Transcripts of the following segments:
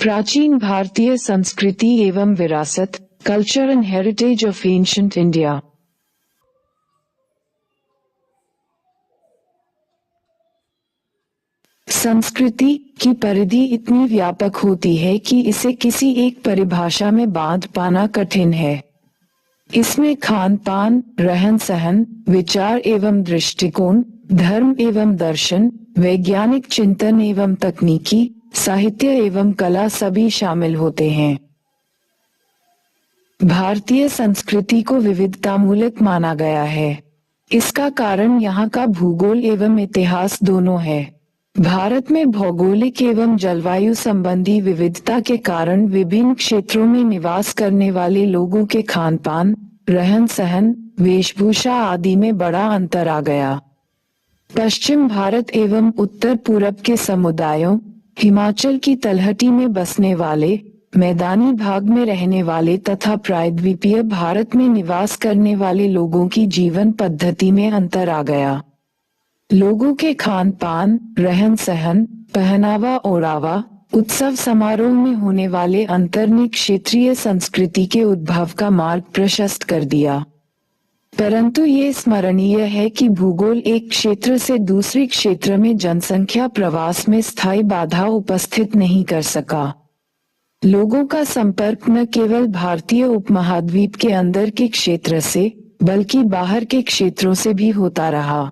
प्राचीन भारतीय संस्कृति एवं विरासत, culture and heritage of ancient India. संस्कृति की परिधि इतनी व्यापक होती है कि इसे किसी एक परिभाषा में बांध पाना कठिन है। इसमें खान पान, रहन सहन, विचार एवं दृष्टिकोण, धर्म एवं दर्शन, वैज्ञानिक चिंतन एवं तकनीकी, साहित्य एवं कला सभी शामिल होते हैं। भारतीय संस्कृति को विविधतामूलक माना गया है। इसका कारण यहाँ का भूगोल एवं इतिहास दोनों है। भारत में भौगोलिक एवं जलवायु संबंधी विविधता के कारण विभिन्न क्षेत्रों में निवास करने वाले लोगों के खान पान, रहन सहन, वेशभूषा आदि में बड़ा अंतर आ गया। पश्चिम भारत एवं उत्तर पूरब के समुदायों, हिमाचल की तलहटी में बसने वाले, मैदानी भाग में रहने वाले तथा प्रायद्वीपीय भारत में निवास करने वाले लोगों की जीवन पद्धति में अंतर आ गया। लोगों के खान पान, रहन सहन, पहनावा ओढ़ावा, उत्सव समारोह में होने वाले अंतर ने क्षेत्रीय संस्कृति के उद्भव का मार्ग प्रशस्त कर दिया। परंतु ये स्मरणीय है कि भूगोल एक क्षेत्र से दूसरे क्षेत्र में जनसंख्या प्रवास में स्थायी बाधा उपस्थित नहीं कर सका। लोगों का संपर्क न केवल भारतीय उपमहाद्वीप के अंदर के क्षेत्र से, बल्कि बाहर के क्षेत्रों से भी होता रहा।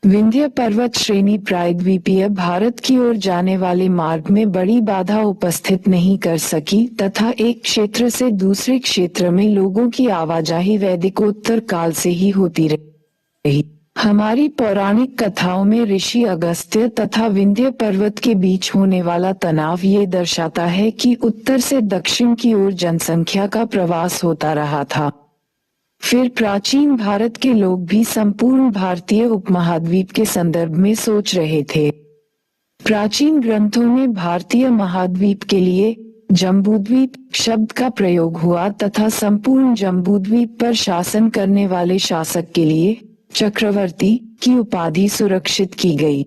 विंध्य पर्वत श्रेणी प्रायद्वीपीय भारत की ओर जाने वाले मार्ग में बड़ी बाधा उपस्थित नहीं कर सकी तथा एक क्षेत्र से दूसरे क्षेत्र में लोगों की आवाजाही वैदिकोत्तर काल से ही होती रही। हमारी पौराणिक कथाओं में ऋषि अगस्त्य तथा विंध्य पर्वत के बीच होने वाला तनाव ये दर्शाता है कि उत्तर से दक्षिण की ओर जनसंख्या का प्रवास होता रहा था। फिर प्राचीन भारत के लोग भी संपूर्ण भारतीय उपमहाद्वीप के संदर्भ में सोच रहे थे। प्राचीन ग्रंथों में भारतीय महाद्वीप के लिए जम्बूद्वीप शब्द का प्रयोग हुआ तथा संपूर्ण जम्बूद्वीप पर शासन करने वाले शासक के लिए चक्रवर्ती की उपाधि सुरक्षित की गई।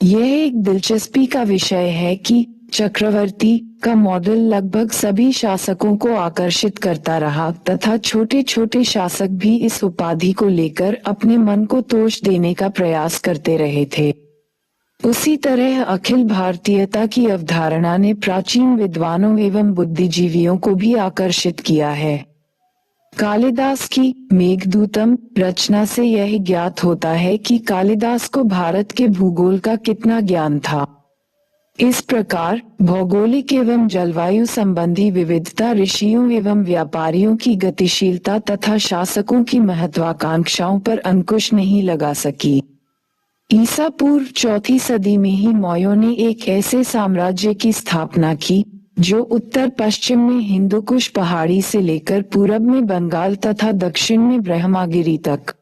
यह एक दिलचस्पी का विषय है कि चक्रवर्ती का मॉडल लगभग सभी शासकों को आकर्षित करता रहा तथा छोटे छोटे शासक भी इस उपाधि को लेकर अपने मन को तोष देने का प्रयास करते रहे थे। उसी तरह अखिल भारतीयता की अवधारणा ने प्राचीन विद्वानों एवं बुद्धिजीवियों को भी आकर्षित किया है। कालिदास की मेघदूतम रचना से यह ज्ञात होता है कि कालिदास को भारत के भूगोल का कितना ज्ञान था। इस प्रकार भौगोलिक एवं जलवायु संबंधी विविधता ऋषियों एवं व्यापारियों की गतिशीलता तथा शासकों की महत्वाकांक्षाओं पर अंकुश नहीं लगा सकी। ईसा पूर्व 4वीं सदी में ही मौर्यों ने एक ऐसे साम्राज्य की स्थापना की जो उत्तर पश्चिम में हिंदुकुश पहाड़ी से लेकर पूरब में बंगाल तथा दक्षिण में ब्रह्मगिरी तक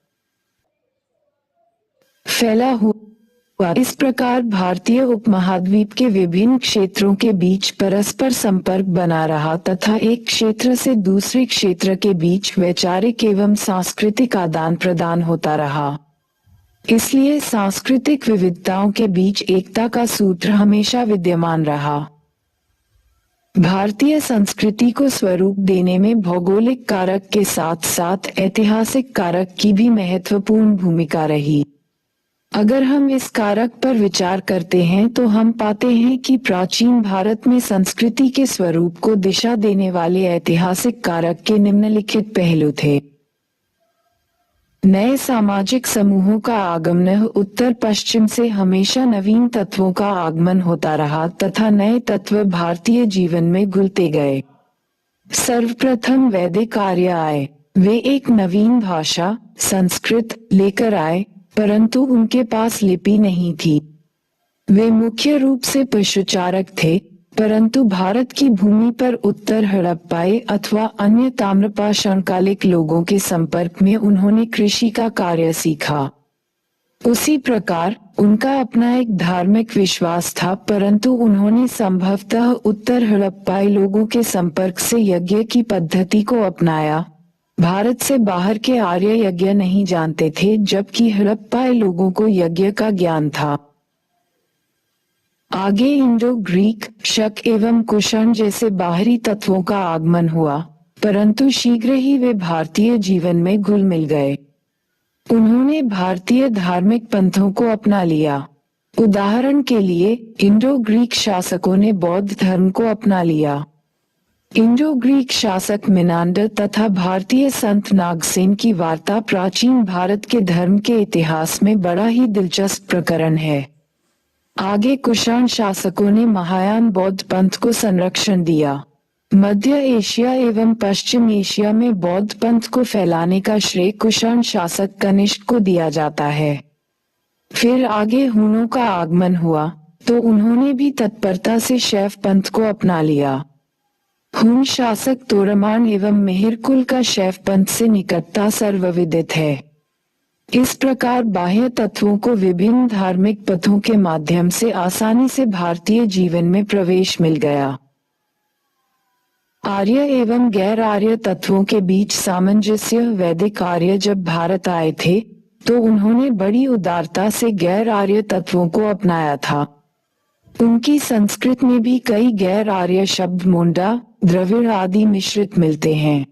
फैला हुआ। इस प्रकार भारतीय उपमहाद्वीप के विभिन्न क्षेत्रों के बीच परस्पर संपर्क बना रहा तथा एक क्षेत्र से दूसरे क्षेत्र के बीच वैचारिक एवं सांस्कृतिक आदान प्रदान होता रहा। इसलिए सांस्कृतिक विविधताओं के बीच एकता का सूत्र हमेशा विद्यमान रहा। भारतीय संस्कृति को स्वरूप देने में भौगोलिक कारक के साथ साथ ऐतिहासिक कारक की भी महत्वपूर्ण भूमिका रही। अगर हम इस कारक पर विचार करते हैं तो हम पाते हैं कि प्राचीन भारत में संस्कृति के स्वरूप को दिशा देने वाले ऐतिहासिक कारक के निम्नलिखित पहलू थे। नए सामाजिक समूहों का आगमन, उत्तर पश्चिम से हमेशा नवीन तत्वों का आगमन होता रहा तथा नए तत्व भारतीय जीवन में घुलते गए। सर्वप्रथम वैदिक आर्य आए। वे एक नवीन भाषा संस्कृत लेकर आए, परंतु उनके पास लिपि नहीं थी। वे मुख्य रूप से पशुचारक थे, परंतु भारत की भूमि पर उत्तर हड़प्पाई अथवा अन्य ताम्रपाषाणकालिक लोगों के संपर्क में उन्होंने कृषि का कार्य सीखा। उसी प्रकार उनका अपना एक धार्मिक विश्वास था, परंतु उन्होंने संभवतः उत्तर हड़प्पाई लोगों के संपर्क से यज्ञ की पद्धति को अपनाया। भारत से बाहर के आर्य यज्ञ नहीं जानते थे, जबकि हड़प्पाई लोगों को यज्ञ का ज्ञान था। आगे इंडो ग्रीक, शक एवं कुषाण जैसे बाहरी तत्वों का आगमन हुआ, परंतु शीघ्र ही वे भारतीय जीवन में घुल मिल गए। उन्होंने भारतीय धार्मिक पंथों को अपना लिया। उदाहरण के लिए इंडो ग्रीक शासकों ने बौद्ध धर्म को अपना लिया। इंडो ग्रीक शासक मिनांडर तथा भारतीय संत नागसेन की वार्ता प्राचीन भारत के धर्म के इतिहास में बड़ा ही दिलचस्प प्रकरण है। आगे कुषाण शासकों ने महायान बौद्ध पंथ को संरक्षण दिया। मध्य एशिया एवं पश्चिम एशिया में बौद्ध पंथ को फैलाने का श्रेय कुषाण शासक कनिष्क को दिया जाता है। फिर आगे हुनों का आगमन हुआ तो उन्होंने भी तत्परता से शैव पंथ को अपना लिया। हुन शासक तोरमान एवं मिहिर कुल का शैव पंथ से निकटता सर्वविदित है। इस प्रकार बाह्य तत्वों को विभिन्न धार्मिक पथों के माध्यम से आसानी से भारतीय जीवन में प्रवेश मिल गया। आर्य एवं गैर आर्य तत्वों के बीच सामंजस्य। वैदिक आर्य जब भारत आए थे तो उन्होंने बड़ी उदारता से गैर आर्य तत्वों को अपनाया था। उनकी संस्कृत में भी कई गैर आर्य शब्द मुंडा, द्रविड़ आदि मिश्रित मिलते हैं।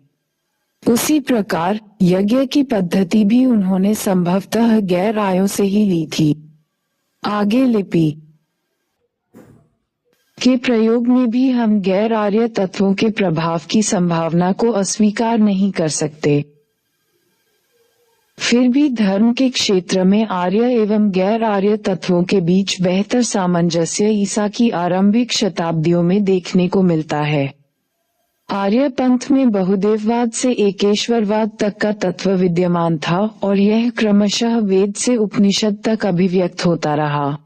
उसी प्रकार यज्ञ की पद्धति भी उन्होंने संभवतः गैर आर्यों से ही ली थी। आगे लिपि के प्रयोग में भी हम गैर आर्य तत्वों के प्रभाव की संभावना को अस्वीकार नहीं कर सकते। फिर भी धर्म के क्षेत्र में आर्य एवं गैर आर्य तत्वों के बीच बेहतर सामंजस्य ईसा की आरंभिक शताब्दियों में देखने को मिलता है। आर्य पंथ में बहुदेववाद से एकेश्वरवाद तक का तत्व विद्यमान था और यह क्रमशः वेद से उपनिषद तक अभिव्यक्त होता रहा।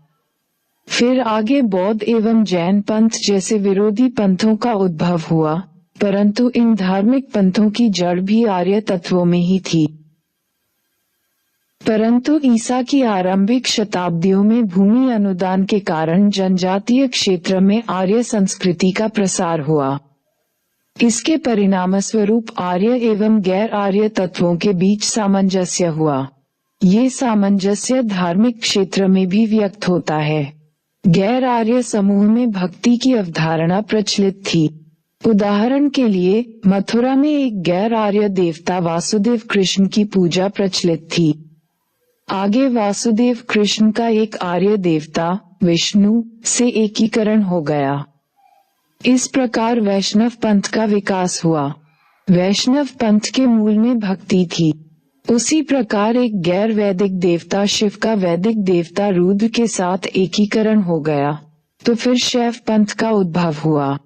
फिर आगे बौद्ध एवं जैन पंथ जैसे विरोधी पंथों का उद्भव हुआ, परंतु इन धार्मिक पंथों की जड़ भी आर्य तत्वों में ही थी। परंतु ईसा की आरंभिक शताब्दियों में भूमि अनुदान के कारण जनजातीय क्षेत्र में आर्य संस्कृति का प्रसार हुआ। इसके परिणामस्वरूप आर्य एवं गैर आर्य तत्वों के बीच सामंजस्य हुआ। ये सामंजस्य धार्मिक क्षेत्र में भी व्यक्त होता है। गैर आर्य समूह में भक्ति की अवधारणा प्रचलित थी। उदाहरण के लिए मथुरा में एक गैर आर्य देवता वासुदेव कृष्ण की पूजा प्रचलित थी। आगे वासुदेव कृष्ण का एक आर्य देवता विष्णु से एकीकरण हो गया। इस प्रकार वैष्णव पंथ का विकास हुआ। वैष्णव पंथ के मूल में भक्ति थी। उसी प्रकार एक गैर वैदिक देवता शिव का वैदिक देवता रुद्र के साथ एकीकरण हो गया, तो फिर शैव पंथ का उद्भव हुआ।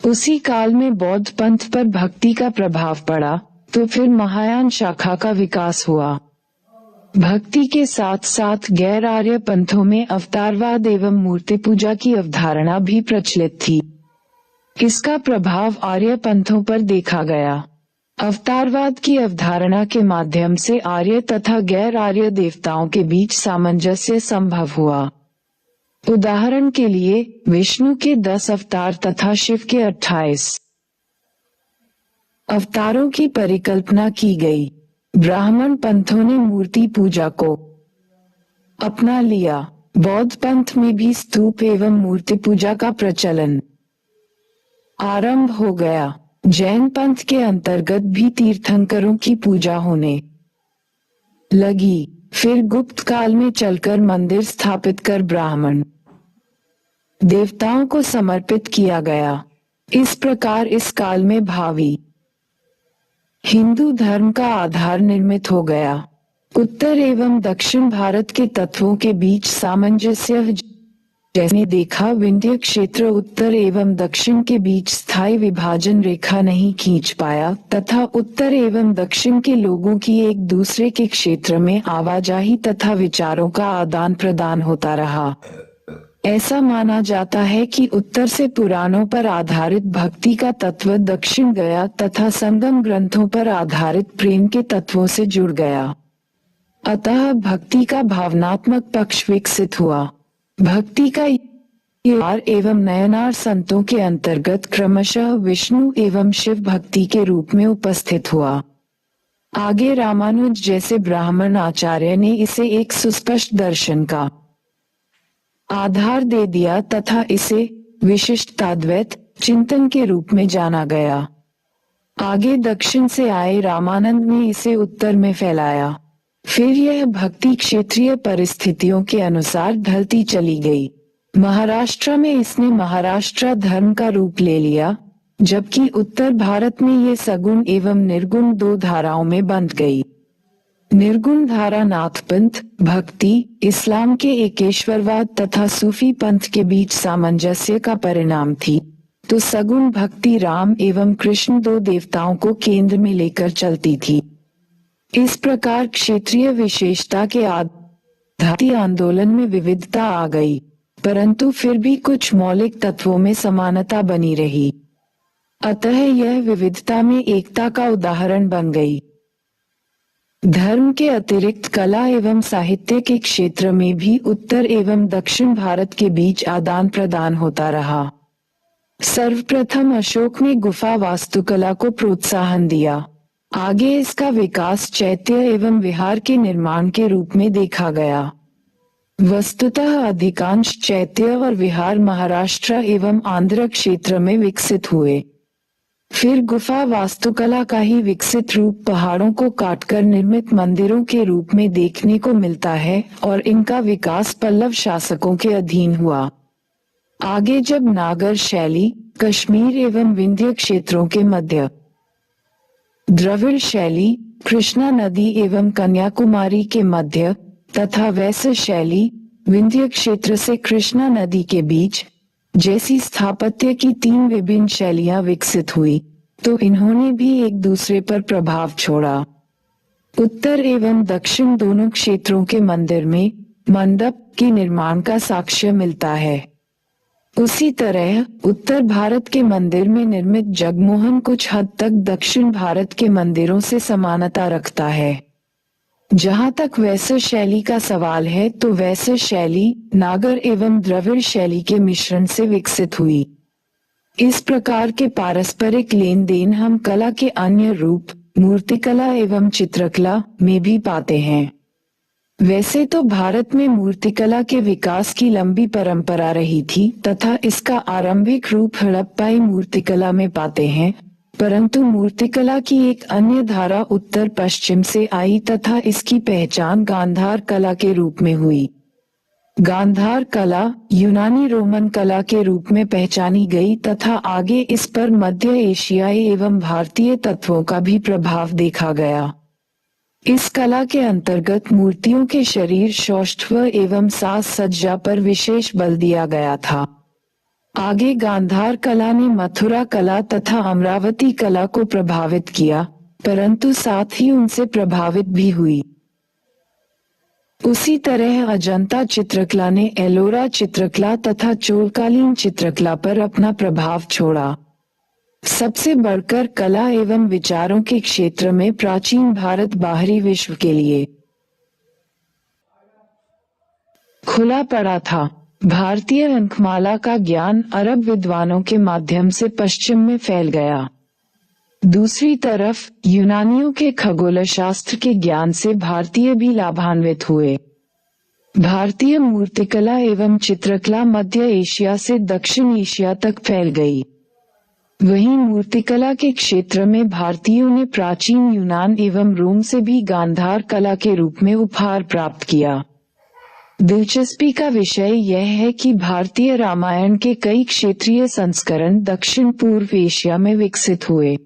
उसी काल में बौद्ध पंथ पर भक्ति का प्रभाव पड़ा, तो फिर महायान शाखा का विकास हुआ। भक्ति के साथ साथ गैर आर्य पंथों में अवतारवाद एवं मूर्ति पूजा की अवधारणा भी प्रचलित थी। इसका प्रभाव आर्य पंथों पर देखा गया। अवतारवाद की अवधारणा के माध्यम से आर्य तथा गैर आर्य देवताओं के बीच सामंजस्य संभव हुआ। उदाहरण के लिए विष्णु के 10 अवतार तथा शिव के 28 अवतारों की परिकल्पना की गई। ब्राह्मण पंथों ने मूर्ति पूजा को अपना लिया। बौद्ध पंथ में भी स्तूप एवं मूर्ति पूजा का प्रचलन आरंभ हो गया। जैन पंथ के अंतर्गत भी तीर्थंकरों की पूजा होने लगी। फिर गुप्त काल में चलकर मंदिर स्थापित कर ब्राह्मण देवताओं को समर्पित किया गया। इस प्रकार इस काल में भावी हिंदू धर्म का आधार निर्मित हो गया। उत्तर एवं दक्षिण भारत के तत्वों के बीच सामंजस्य जैसे देखा, विंध्य क्षेत्र उत्तर एवं दक्षिण के बीच स्थायी विभाजन रेखा नहीं खींच पाया तथा उत्तर एवं दक्षिण के लोगों की एक दूसरे के क्षेत्र में आवाजाही तथा विचारों का आदान प्रदान होता रहा। ऐसा माना जाता है कि उत्तर से पुराणों पर आधारित भक्ति का तत्व दक्षिण गया तथा संगम ग्रंथों पर आधारित प्रेम के तत्वों से जुड़ गया। अतः भक्ति का भावनात्मक पक्ष विकसित हुआ। भक्ति का यार एवं नयनार संतों के अंतर्गत क्रमशः विष्णु एवं शिव भक्ति के रूप में उपस्थित हुआ। आगे रामानुज जैसे ब्राह्मण आचार्य ने इसे एक सुस्पष्ट दर्शन का आधार दे दिया तथा इसे विशिष्टाद्वैत चिंतन के रूप में जाना गया। आगे दक्षिण से आए रामानंद ने इसे उत्तर में फैलाया। फिर यह भक्ति क्षेत्रीय परिस्थितियों के अनुसार ढलती चली गई। महाराष्ट्र में इसने महाराष्ट्र धर्म का रूप ले लिया, जबकि उत्तर भारत में ये सगुण एवं निर्गुण दो धाराओं में बंट गई। निर्गुण धारा नाथपंथ, भक्ति, इस्लाम के एकेश्वरवाद तथा सूफी पंथ के बीच सामंजस्य का परिणाम थी, तो सगुण भक्ति राम एवं कृष्ण दो देवताओं को केंद्र में लेकर चलती थी। इस प्रकार क्षेत्रीय विशेषता के आध्यात्मिक आंदोलन में विविधता आ गई, परंतु फिर भी कुछ मौलिक तत्वों में समानता बनी रही। अतः यह विविधता में एकता का उदाहरण बन गई। धर्म के अतिरिक्त कला एवं साहित्य के क्षेत्र में भी उत्तर एवं दक्षिण भारत के बीच आदान प्रदान होता रहा। सर्वप्रथम अशोक ने गुफा वास्तुकला को प्रोत्साहन दिया। आगे इसका विकास चैत्य एवं विहार के निर्माण के रूप में देखा गया। वस्तुतः अधिकांश चैत्य और विहार महाराष्ट्र एवं आंध्र क्षेत्र में विकसित हुए। फिर गुफा वास्तुकला का ही विकसित रूप पहाड़ों को काटकर निर्मित मंदिरों के रूप में देखने को मिलता है और इनका विकास पल्लव शासकों के अधीन हुआ। आगे जब नागर शैली कश्मीर एवं विंध्य क्षेत्रों के मध्य, द्रविड़ शैली कृष्णा नदी एवं कन्याकुमारी के मध्य तथा वैश्य शैली विंध्य क्षेत्र से कृष्णा नदी के बीच जैसी स्थापत्य की तीन विभिन्न शैलियां विकसित हुई, तो इन्होंने भी एक दूसरे पर प्रभाव छोड़ा। उत्तर एवं दक्षिण दोनों क्षेत्रों के मंदिर में मंडप के निर्माण का साक्ष्य मिलता है। उसी तरह उत्तर भारत के मंदिर में निर्मित जगमोहन कुछ हद तक दक्षिण भारत के मंदिरों से समानता रखता है। जहाँ तक वैश्य शैली का सवाल है, तो वैश्य शैली नागर एवं द्रविड़ शैली के मिश्रण से विकसित हुई। इस प्रकार के पारस्परिक लेन देन हम कला के अन्य रूप मूर्तिकला एवं चित्रकला में भी पाते हैं। वैसे तो भारत में मूर्तिकला के विकास की लंबी परंपरा रही थी तथा इसका आरंभिक रूप हड़प्पाई मूर्तिकला में पाते हैं, परंतु मूर्तिकला की एक अन्य धारा उत्तर पश्चिम से आई तथा इसकी पहचान गांधार कला के रूप में हुई। गांधार कला यूनानी रोमन कला के रूप में पहचानी गई तथा आगे इस पर मध्य एशियाई एवं भारतीय तत्वों का भी प्रभाव देखा गया। इस कला के अंतर्गत मूर्तियों के शरीर सौष्ठव एवं साज सज्जा पर विशेष बल दिया गया था। आगे गांधार कला ने मथुरा कला तथा अमरावती कला को प्रभावित किया, परंतु साथ ही उनसे प्रभावित भी हुई। उसी तरह अजंता चित्रकला ने एलोरा चित्रकला तथा चोलकालीन चित्रकला पर अपना प्रभाव छोड़ा। सबसे बढ़कर कला एवं विचारों के क्षेत्र में प्राचीन भारत बाहरी विश्व के लिए खुला पड़ा था। भारतीय अंकमाला का ज्ञान अरब विद्वानों के माध्यम से पश्चिम में फैल गया। दूसरी तरफ यूनानियों के खगोल शास्त्र के ज्ञान से भारतीय भी लाभान्वित हुए। भारतीय मूर्तिकला एवं चित्रकला मध्य एशिया से दक्षिण एशिया तक फैल गई। वहीं मूर्तिकला के क्षेत्र में भारतीयों ने प्राचीन यूनान एवं रोम से भी गांधार कला के रूप में उपहार प्राप्त किया। दिलचस्पी का विषय यह है कि भारतीय रामायण के कई क्षेत्रीय संस्करण दक्षिण पूर्व एशिया में विकसित हुए।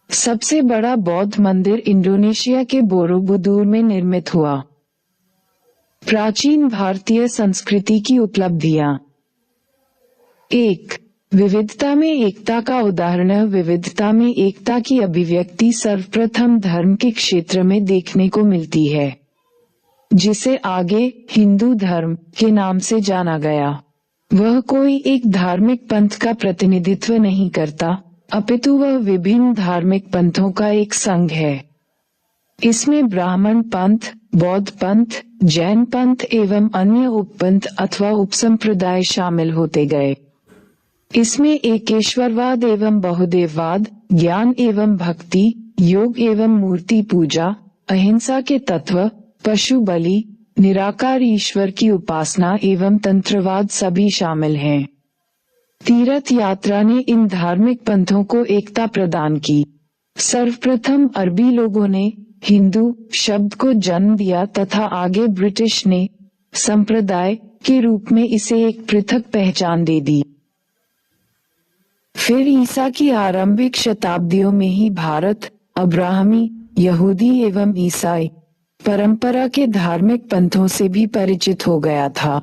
सबसे बड़ा बौद्ध मंदिर इंडोनेशिया के बोरोबुदुर में निर्मित हुआ। प्राचीन भारतीय संस्कृति की उपलब्धियां। 1. विविधता में एकता का उदाहरण। विविधता में एकता की अभिव्यक्ति सर्वप्रथम धर्म के क्षेत्र में देखने को मिलती है, जिसे आगे हिंदू धर्म के नाम से जाना गया। वह कोई एक धार्मिक पंथ का प्रतिनिधित्व नहीं करता, अपितु वह विभिन्न धार्मिक पंथों का एक संघ है। इसमें ब्राह्मण पंथ, बौद्ध पंथ, जैन पंथ एवं अन्य उपपंथ अथवा उपसंप्रदाय शामिल होते गए। इसमें एकेश्वरवाद एवं बहुदेववाद, ज्ञान एवं भक्ति, योग एवं मूर्ति पूजा, अहिंसा के तत्व, पशु बलि, निराकार ईश्वर की उपासना एवं तंत्रवाद सभी शामिल हैं। तीर्थ यात्रा ने इन धार्मिक पंथों को एकता प्रदान की। सर्वप्रथम अरबी लोगों ने हिंदू शब्द को जन्म दिया तथा आगे ब्रिटिश ने संप्रदाय के रूप में इसे एक पृथक पहचान दे दी। फिर ईसा की आरंभिक शताब्दियों में ही भारत अब्राहमी, यहूदी एवं ईसाई परंपरा के धार्मिक पंथों से भी परिचित हो गया था।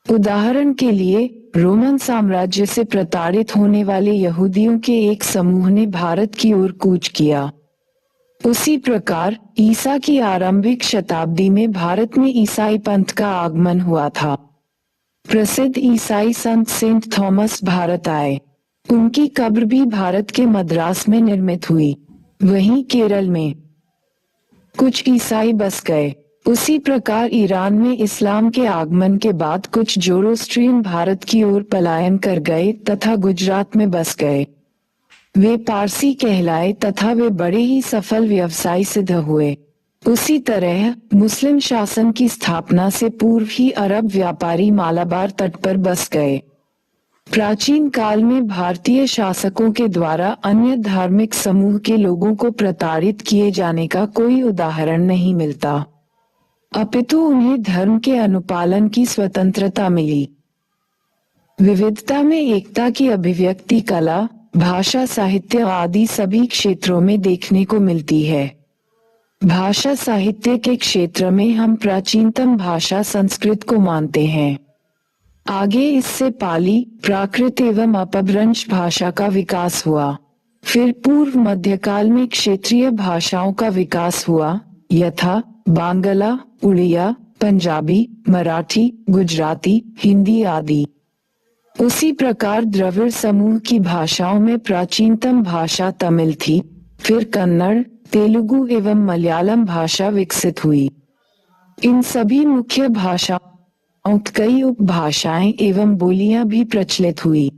उदाहरण के लिए रोमन साम्राज्य से प्रताड़ित होने वाले यहूदियों के एक समूह ने भारत की ओर कूच किया। उसी प्रकार ईसा की आरंभिक शताब्दी में भारत में ईसाई पंथ का आगमन हुआ था। प्रसिद्ध ईसाई संत सेंट थॉमस भारत आए। उनकी कब्र भी भारत के मद्रास में निर्मित हुई। वहीं केरल में कुछ ईसाई बस गए। उसी प्रकार ईरान में इस्लाम के आगमन के बाद कुछ जोरोस्ट्रियन भारत की ओर पलायन कर गए तथा गुजरात में बस गए। वे पारसी कहलाए तथा वे बड़े ही सफल व्यवसायी सिद्ध हुए। उसी तरह मुस्लिम शासन की स्थापना से पूर्व ही अरब व्यापारी मालाबार तट पर बस गए। प्राचीन काल में भारतीय शासकों के द्वारा अन्य धार्मिक समूह के लोगों को प्रताड़ित किए जाने का कोई उदाहरण नहीं मिलता, अपितु उन्हें धर्म के अनुपालन की स्वतंत्रता मिली। विविधता में एकता की अभिव्यक्ति कला, भाषा, साहित्य आदि सभी क्षेत्रों में देखने को मिलती है। भाषा साहित्य के क्षेत्र में हम प्राचीनतम भाषा संस्कृत को मानते हैं। आगे इससे पाली, प्राकृत एवं अपभ्रंश भाषा का विकास हुआ। फिर पूर्व मध्यकाल में क्षेत्रीय भाषाओं का विकास हुआ, यथा बांग्ला, उड़िया, पंजाबी, मराठी, गुजराती, हिंदी आदि। उसी प्रकार द्रविड़ समूह की भाषाओं में प्राचीनतम भाषा तमिल थी। फिर कन्नड़, तेलुगु एवं मलयालम भाषा विकसित हुई। इन सभी मुख्य भाषाओं कई उपभाषाएं एवं बोलियां भी प्रचलित हुई।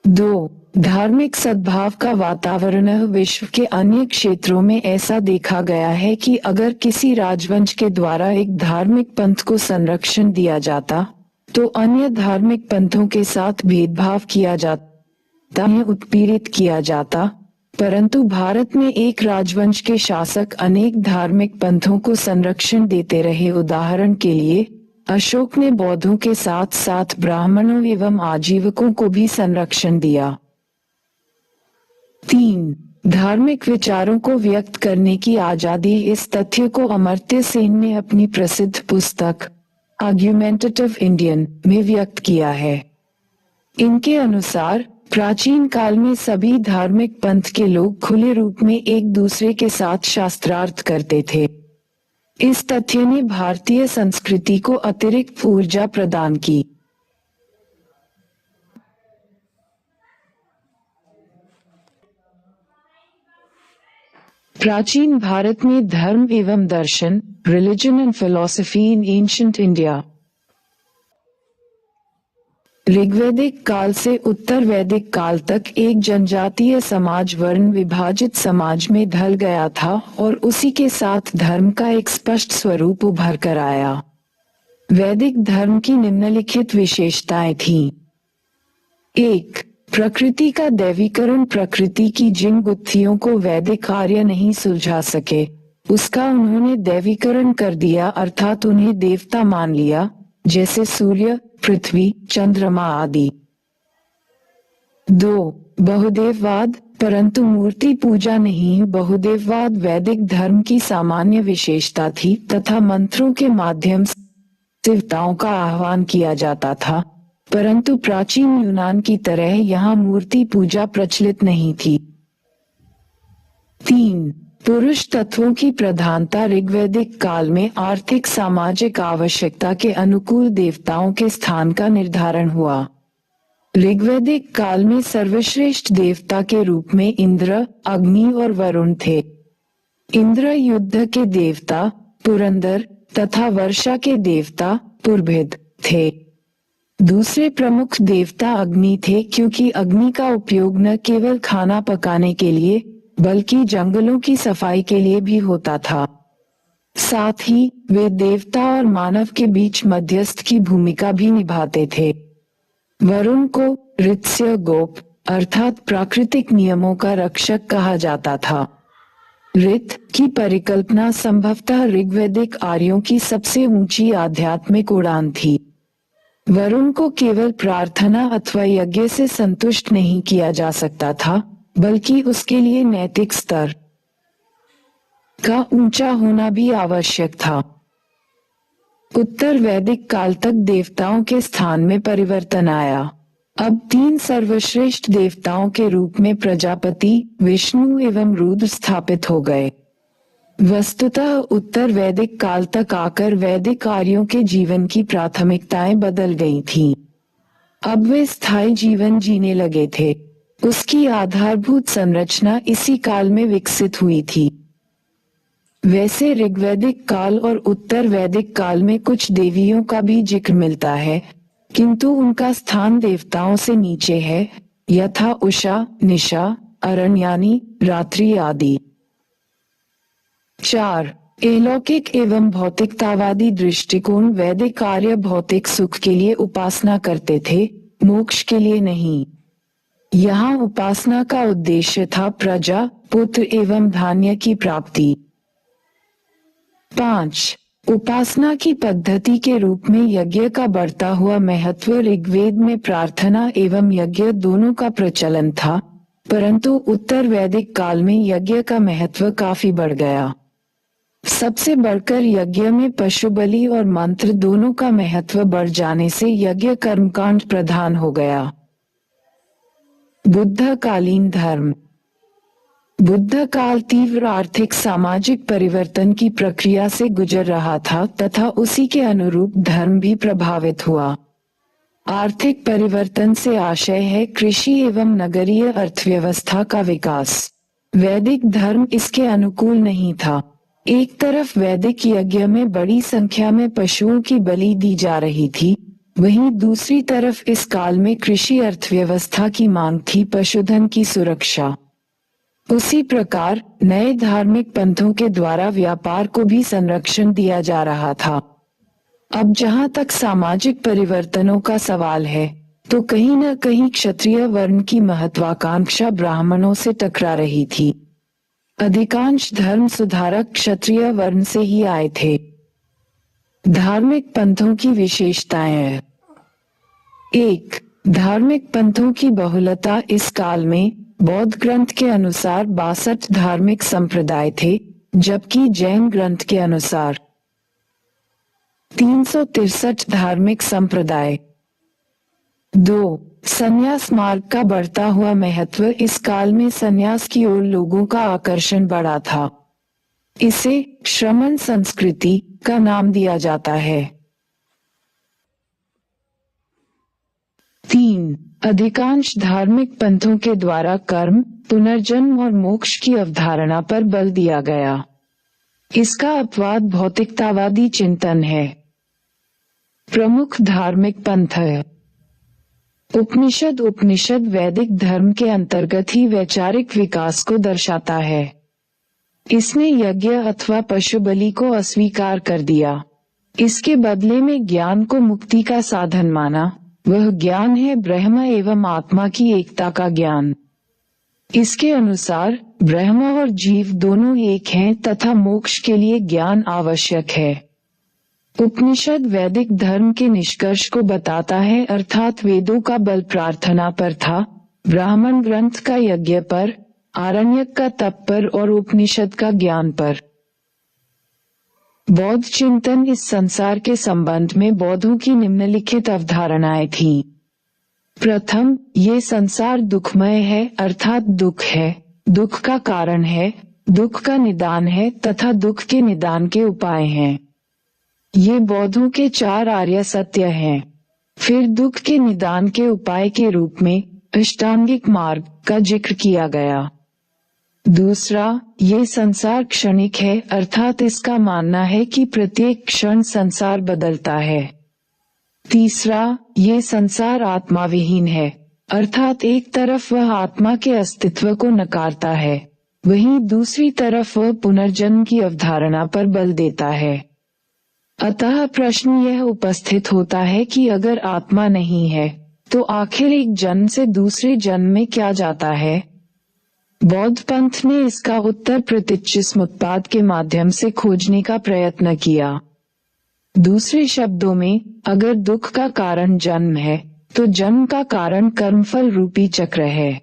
2. धार्मिक सद्भाव का वातावरण। विश्व के अन्य क्षेत्रों में ऐसा देखा गया है कि अगर किसी राजवंश के द्वारा एक धार्मिक पंथ को संरक्षण दिया जाता तो अन्य धार्मिक पंथों के साथ भेदभाव किया जाता, उत्पीड़ित किया जाता, परंतु भारत में एक राजवंश के शासक अनेक धार्मिक पंथों को संरक्षण देते रहे। उदाहरण के लिए अशोक ने बौद्धों के साथ साथ ब्राह्मणों एवं आजीवकों को भी संरक्षण दिया। 3. धार्मिक विचारों को व्यक्त करने की आजादी। इस तथ्य को अमर्त्य सेन ने अपनी प्रसिद्ध पुस्तक आर्ग्यूमेंटेटिव इंडियन में व्यक्त किया है। इनके अनुसार प्राचीन काल में सभी धार्मिक पंथ के लोग खुले रूप में एक दूसरे के साथ शास्त्रार्थ करते थे। इस तथ्य ने भारतीय संस्कृति को अतिरिक्त ऊर्जा प्रदान की। प्राचीन भारत में धर्म एवं दर्शन, religion and philosophy in ancient India. ऋग्वैदिक काल से उत्तर वैदिक काल तक एक जनजातीय समाज वर्ण विभाजित समाज में ढल गया था और उसी के साथ धर्म का एक स्पष्ट स्वरूप उभर कर आया। वैदिक धर्म की निम्नलिखित विशेषताएं थीं। 1. प्रकृति का दैवीकरण। प्रकृति की जिन गुत्थियों को वैदिक आर्य नहीं सुलझा सके उसका उन्होंने दैवीकरण कर दिया, अर्थात उन्हें देवता मान लिया, जैसे सूर्य, पृथ्वी, चंद्रमा आदि। 2. बहुदेववाद। परंतु मूर्ति पूजा नहीं। बहुदेववाद वैदिक धर्म की सामान्य विशेषता थी तथा मंत्रों के माध्यम से देवताओं का आह्वान किया जाता था, परंतु प्राचीन यूनान की तरह यहाँ मूर्ति पूजा प्रचलित नहीं थी। 3. पुरुष तत्वों की प्रधानता। ऋग्वैदिक काल में आर्थिक सामाजिक आवश्यकता के अनुकूल देवताओं के स्थान का निर्धारण हुआ। ऋग्वैदिक काल में सर्वश्रेष्ठ देवता के रूप में इंद्र, अग्नि और वरुण थे। इंद्र युद्ध के देवता पुरंदर तथा वर्षा के देवता पुरभिद थे। दूसरे प्रमुख देवता अग्नि थे, क्योंकि अग्नि का उपयोग न केवल खाना पकाने के लिए बल्कि जंगलों की सफाई के लिए भी होता था। साथ ही वे देवता और मानव के बीच मध्यस्थ की भूमिका भी निभाते थे। वरुण को ऋत्स्य गोप अर्थात प्राकृतिक नियमों का रक्षक कहा जाता था। ऋत की परिकल्पना संभवतः ऋग्वैदिक आर्यों की सबसे ऊंची आध्यात्मिक उड़ान थी। वरुण को केवल प्रार्थना अथवा यज्ञ से संतुष्ट नहीं किया जा सकता था, बल्कि उसके लिए नैतिक स्तर का ऊंचा होना भी आवश्यक था। उत्तर वैदिक काल तक देवताओं के स्थान में परिवर्तन आया। अब 3 सर्वश्रेष्ठ देवताओं के रूप में प्रजापति, विष्णु एवं रुद्र स्थापित हो गए। वस्तुतः उत्तर वैदिक काल तक आकर वैदिक आर्यों के जीवन की प्राथमिकताएं बदल गई थीं। अब वे स्थायी जीवन जीने लगे थे। उसकी आधारभूत संरचना इसी काल में विकसित हुई थी। वैसे ऋग्वैदिक काल और उत्तर वैदिक काल में कुछ देवियों का भी जिक्र मिलता है, किंतु उनका स्थान देवताओं से नीचे है, यथा उषा, निशा, अरण्यानी, रात्रि आदि। 4. अलौकिक एवं भौतिकतावादी दृष्टिकोण। वैदिक आर्य भौतिक सुख के लिए उपासना करते थे, मोक्ष के लिए नहीं। यहाँ उपासना का उद्देश्य था प्रजा, पुत्र एवं धान्य की प्राप्ति। 5. उपासना की पद्धति के रूप में यज्ञ का बढ़ता हुआ महत्व। ऋग्वेद में प्रार्थना एवं यज्ञ दोनों का प्रचलन था, परंतु उत्तर वैदिक काल में यज्ञ का महत्व काफी बढ़ गया। सबसे बढ़कर यज्ञ में पशु बलि और मंत्र दोनों का महत्व बढ़ जाने से यज्ञ कर्मकांड प्रधान हो गया। बुद्धकालीन धर्म। बुद्ध काल तीव्र आर्थिक सामाजिक परिवर्तन की प्रक्रिया से गुजर रहा था तथा उसी के अनुरूप धर्म भी प्रभावित हुआ। आर्थिक परिवर्तन से आशय है कृषि एवं नगरीय अर्थव्यवस्था का विकास। वैदिक धर्म इसके अनुकूल नहीं था। एक तरफ वैदिक यज्ञ में बड़ी संख्या में पशुओं की बलि दी जा रही थी, वहीं दूसरी तरफ इस काल में कृषि अर्थव्यवस्था की मांग थी पशुधन की सुरक्षा। उसी प्रकार नए धार्मिक पंथों के द्वारा व्यापार को भी संरक्षण दिया जा रहा था। अब जहां तक सामाजिक परिवर्तनों का सवाल है, तो कहीं न कहीं क्षत्रिय वर्ण की महत्वाकांक्षा ब्राह्मणों से टकरा रही थी। अधिकांश धर्म सुधारक क्षत्रिय वर्ण से ही आए थे। धार्मिक पंथों की विशेषताएं। 1. धार्मिक पंथों की बहुलता। इस काल में बौद्ध ग्रंथ के अनुसार 62 धार्मिक संप्रदाय थे, जबकि जैन ग्रंथ के अनुसार 363 धार्मिक संप्रदाय। 2. संन्यास मार्ग का बढ़ता हुआ महत्व। इस काल में संन्यास की ओर लोगों का आकर्षण बढ़ा था। इसे श्रमण संस्कृति का नाम दिया जाता है। 3. अधिकांश धार्मिक पंथों के द्वारा कर्म, पुनर्जन्म और मोक्ष की अवधारणा पर बल दिया गया। इसका अपवाद भौतिकतावादी चिंतन है। प्रमुख धार्मिक पंथ है। उपनिषद वैदिक धर्म के अंतर्गत ही वैचारिक विकास को दर्शाता है। इसने यज्ञ अथवा पशु बलि को अस्वीकार कर दिया। इसके बदले में ज्ञान को मुक्ति का साधन माना। वह ज्ञान है ब्रह्म एवं आत्मा की एकता का ज्ञान। इसके अनुसार ब्रह्म और जीव दोनों एक हैं तथा मोक्ष के लिए ज्ञान आवश्यक है। उपनिषद वैदिक धर्म के निष्कर्ष को बताता है, अर्थात वेदों का बल प्रार्थना पर था, ब्राह्मण ग्रंथ का यज्ञ पर, आरण्यक का तप पर और उपनिषद का ज्ञान पर। बौद्ध चिंतन। इस संसार के संबंध में बौद्धों की निम्नलिखित अवधारणाएं थीं। प्रथम, ये संसार दुखमय है, अर्थात दुख है, दुख का कारण है, दुख का निदान है तथा दुख के निदान के उपाय हैं। ये बौद्धों के 4 आर्य सत्य हैं। फिर दुख के निदान के उपाय के रूप में अष्टांगिक मार्ग का जिक्र किया गया। दूसरा, ये संसार क्षणिक है, अर्थात इसका मानना है कि प्रत्येक क्षण संसार बदलता है। तीसरा, ये संसार आत्मा विहीन है, अर्थात एक तरफ वह आत्मा के अस्तित्व को नकारता है, वहीं दूसरी तरफ वह पुनर्जन्म की अवधारणा पर बल देता है। अतः प्रश्न यह उपस्थित होता है कि अगर आत्मा नहीं है तो आखिर एक जन्म से दूसरे जन्म में क्या जाता है? बौद्ध पंथ ने इसका उत्तर प्रतिचिस्मुत्पाद के माध्यम से खोजने का प्रयत्न किया। दूसरे शब्दों में, अगर दुख का कारण जन्म है तो जन्म का कारण कर्मफल रूपी चक्र है।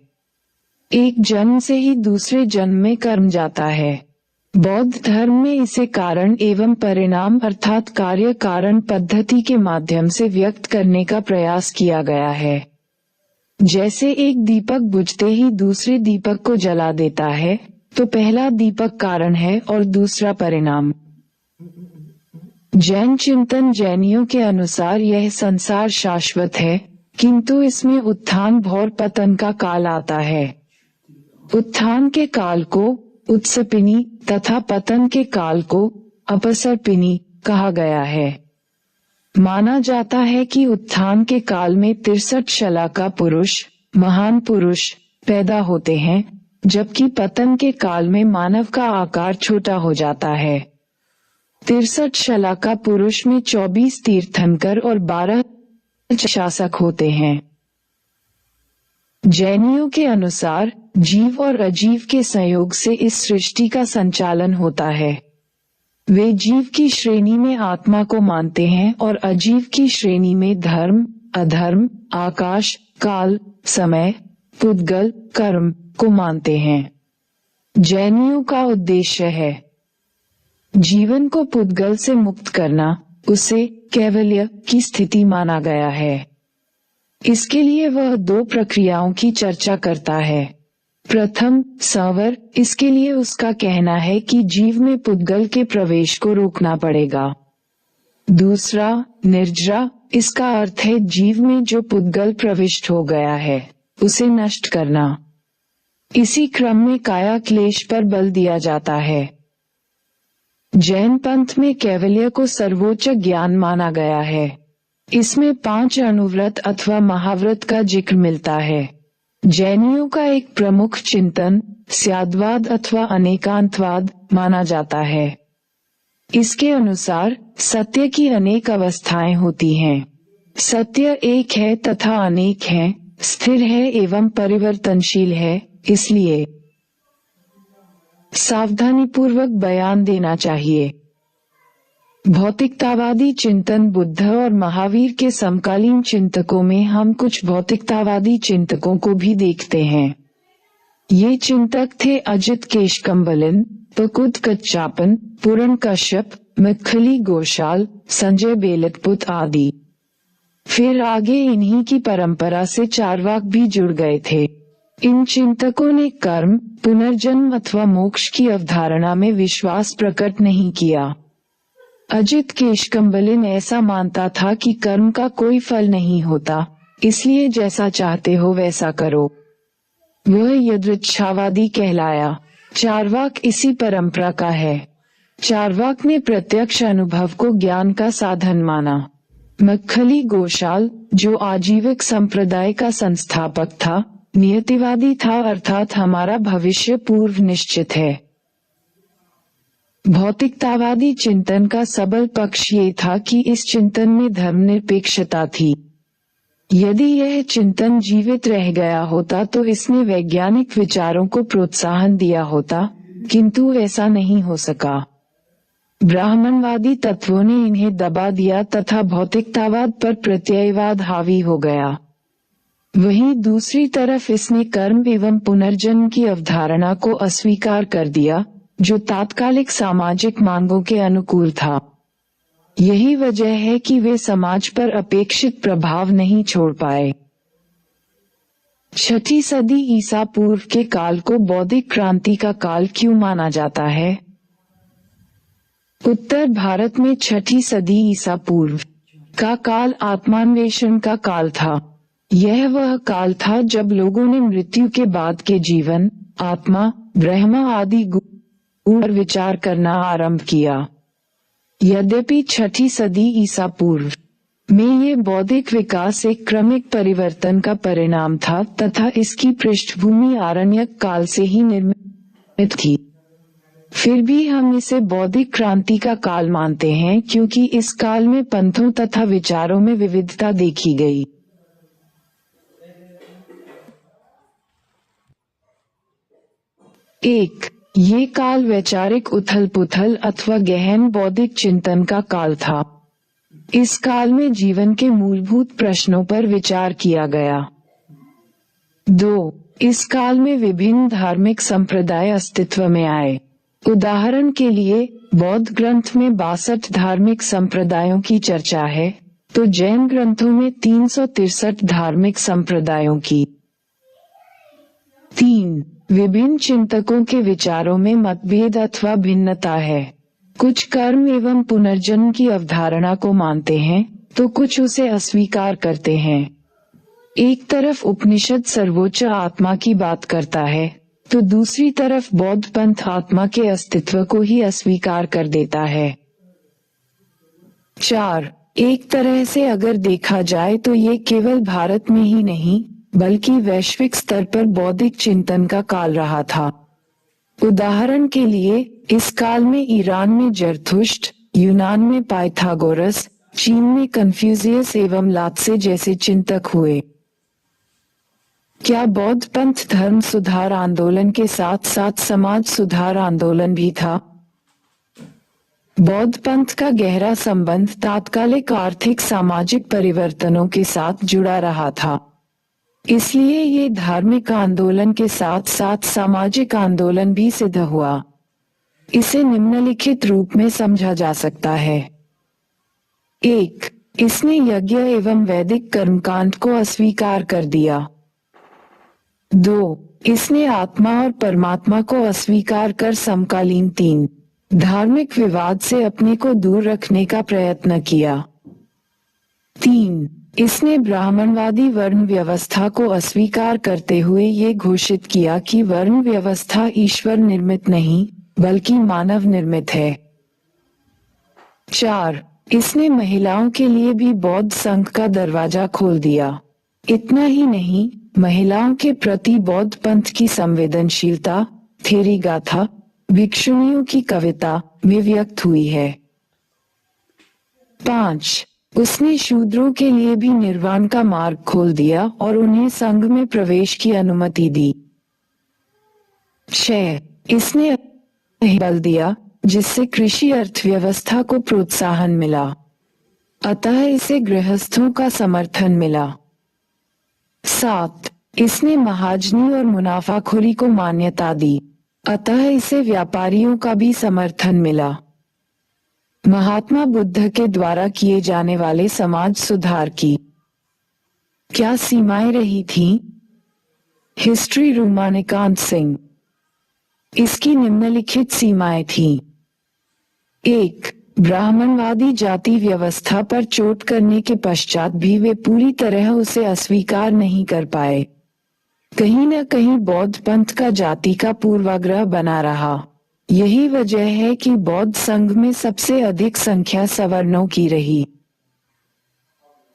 एक जन्म से ही दूसरे जन्म में कर्म जाता है। बौद्ध धर्म में इसे कारण एवं परिणाम अर्थात कार्य कारण पद्धति के माध्यम से व्यक्त करने का प्रयास किया गया है। जैसे एक दीपक बुझते ही दूसरे दीपक को जला देता है, तो पहला दीपक कारण है और दूसरा परिणाम। जैन चिंतन जैनियों के अनुसार यह संसार शाश्वत है, किंतु इसमें उत्थान भौर पतन का काल आता है। उत्थान के काल को उत्सर्पिणी तथा पतन के काल को अपसर्पिणी कहा गया है। माना जाता है कि उत्थान के काल में 63 शलाका पुरुष, महान पुरुष पैदा होते हैं, जबकि पतन के काल में मानव का आकार छोटा हो जाता है। 63 शलाका पुरुष में 24 तीर्थंकर और 12 शासक होते हैं। जैनियों के अनुसार जीव और अजीव के संयोग से इस सृष्टि का संचालन होता है। वे जीव की श्रेणी में आत्मा को मानते हैं और अजीव की श्रेणी में धर्म, अधर्म, आकाश, काल, समय, पुद्गल, कर्म को मानते हैं। जैनियों का उद्देश्य है जीवन को पुद्गल से मुक्त करना, उसे कैवल्य की स्थिति माना गया है। इसके लिए वह 2 प्रक्रियाओं की चर्चा करता है। प्रथम, संवर, इसके लिए उसका कहना है कि जीव में पुद्गल के प्रवेश को रोकना पड़ेगा। दूसरा, निर्जरा, इसका अर्थ है जीव में जो पुद्गल प्रविष्ट हो गया है उसे नष्ट करना। इसी क्रम में काया क्लेश पर बल दिया जाता है। जैन पंथ में कैवल्य को सर्वोच्च ज्ञान माना गया है। इसमें 5 अणुव्रत अथवा महाव्रत का जिक्र मिलता है। जैनियों का एक प्रमुख चिंतन स्याद्वाद अथवा अनेकांतवाद माना जाता है। इसके अनुसार सत्य की अनेक अवस्थाएं होती हैं। सत्य एक है तथा अनेक है, स्थिर है एवं परिवर्तनशील है, इसलिए सावधानीपूर्वक बयान देना चाहिए। भौतिकतावादी चिंतन बुद्ध और महावीर के समकालीन चिंतकों में हम कुछ भौतिकतावादी चिंतकों को भी देखते हैं। ये चिंतक थे अजित केशकम्बलिन, पकुद कच्चापन, पूरण कश्यप, मिक्खली गोशाल, संजय बेलटपुत आदि। फिर आगे इन्हीं की परंपरा से चारवाक भी जुड़ गए थे। इन चिंतकों ने कर्म, पुनर्जन्म अथवा मोक्ष की अवधारणा में विश्वास प्रकट नहीं किया। अजित केशकम्बलिन ऐसा मानता था कि कर्म का कोई फल नहीं होता, इसलिए जैसा चाहते हो वैसा करो। वह यदृच्छावादी कहलाया। चारवाक इसी परंपरा का है। चारवाक ने प्रत्यक्ष अनुभव को ज्ञान का साधन माना। मक्खली गोशाल, जो आजीविक संप्रदाय का संस्थापक था, नियतिवादी था, अर्थात हमारा भविष्य पूर्व निश्चित है। भौतिकतावादी चिंतन का सबल पक्ष ये था कि इस चिंतन में धर्मनिरपेक्षता थी। यदि यह चिंतन जीवित रह गया होता तो इसने वैज्ञानिक विचारों को प्रोत्साहन दिया होता, किंतु ऐसा नहीं हो सका। ब्राह्मणवादी तत्वों ने इन्हें दबा दिया तथा भौतिकतावाद पर प्रत्ययवाद हावी हो गया। वहीं दूसरी तरफ इसने कर्म एवं पुनर्जन्म की अवधारणा को अस्वीकार कर दिया, जो तात्कालिक सामाजिक मांगों के अनुकूल था। यही वजह है कि वे समाज पर अपेक्षित प्रभाव नहीं छोड़ पाए। 6ठी सदी ईसा पूर्व के काल को बौद्धिक क्रांति का काल क्यों माना जाता है? उत्तर भारत में 6ठी सदी ईसा पूर्व का काल आत्मान्वेषण का काल था। यह वह काल था जब लोगों ने मृत्यु के बाद के जीवन, आत्मा, ब्रह्म आदि पर विचार करना आरंभ किया। यद्यपि 6ठी सदी ईसा पूर्व में ये बौद्धिक विकास एक क्रमिक परिवर्तन का परिणाम था तथा इसकी पृष्ठभूमि आरण्यक काल से ही निर्मित थी। फिर भी हम इसे बौद्धिक क्रांति का काल मानते हैं क्योंकि इस काल में पंथों तथा विचारों में विविधता देखी गई। एक, ये काल वैचारिक उथल-पुथल अथवा गहन बौद्धिक चिंतन का काल था। इस काल में जीवन के मूलभूत प्रश्नों पर विचार किया गया। 2, इस काल में विभिन्न धार्मिक संप्रदाय अस्तित्व में आए। उदाहरण के लिए बौद्ध ग्रंथ में 62 धार्मिक संप्रदायों की चर्चा है, तो जैन ग्रंथों में 363 धार्मिक संप्रदायों की। 3, विभिन्न चिंतकों के विचारों में मतभेद अथवा भिन्नता है। कुछ कर्म एवं पुनर्जन्म की अवधारणा को मानते हैं, तो कुछ उसे अस्वीकार करते हैं। एक तरफ उपनिषद सर्वोच्च आत्मा की बात करता है, तो दूसरी तरफ बौद्ध पंथ आत्मा के अस्तित्व को ही अस्वीकार कर देता है। 4, एक तरह से अगर देखा जाए तो ये केवल भारत में ही नहीं बल्कि वैश्विक स्तर पर बौद्धिक चिंतन का काल रहा था। उदाहरण के लिए इस काल में ईरान में जरथुष्ट, यूनान में पाइथागोरस, चीन में कन्फ्यूशियस एवं लात्से जैसे चिंतक हुए। क्या बौद्ध पंथ धर्म सुधार आंदोलन के साथ साथ समाज सुधार आंदोलन भी था? बौद्ध पंथ का गहरा संबंध तात्कालिक आर्थिक सामाजिक परिवर्तनों के साथ जुड़ा रहा था। इसलिए ये धार्मिक आंदोलन के साथ साथ सामाजिक आंदोलन भी सिद्ध हुआ। इसे निम्नलिखित रूप में समझा जा सकता है। 1, इसने यज्ञ एवं वैदिक कर्मकांड को अस्वीकार कर दिया। 2, इसने आत्मा और परमात्मा को अस्वीकार कर समकालीन 3 धार्मिक विवाद से अपने को दूर रखने का प्रयत्न किया। 3, इसने ब्राह्मणवादी वर्ण व्यवस्था को अस्वीकार करते हुए ये घोषित किया कि वर्ण व्यवस्था ईश्वर निर्मित नहीं बल्कि मानव निर्मित है। 4, इसने महिलाओं के लिए भी बौद्ध संघ का दरवाजा खोल दिया। इतना ही नहीं, महिलाओं के प्रति बौद्ध पंथ की संवेदनशीलता थेरी गाथा भिक्षुणियों की कविता में व्यक्त हुई है। 5, उसने शूद्रों के लिए भी निर्वाण का मार्ग खोल दिया और उन्हें संघ में प्रवेश की अनुमति दी। 6, इसने बल दिया जिससे कृषि अर्थव्यवस्था को प्रोत्साहन मिला, अतः इसे गृहस्थों का समर्थन मिला। 7, इसने महाजनी और मुनाफाखोरी को मान्यता दी, अतः इसे व्यापारियों का भी समर्थन मिला। महात्मा बुद्ध के द्वारा किए जाने वाले समाज सुधार की क्या सीमाएं रही थीं? हिस्ट्री रूमानिकांत सिंह। इसकी निम्नलिखित सीमाएं थीं। 1, ब्राह्मणवादी जाति व्यवस्था पर चोट करने के पश्चात भी वे पूरी तरह उसे अस्वीकार नहीं कर पाए। कहीं न कहीं बौद्ध पंथ का जाति का पूर्वाग्रह बना रहा। यही वजह है कि बौद्ध संघ में सबसे अधिक संख्या सवर्णों की रही।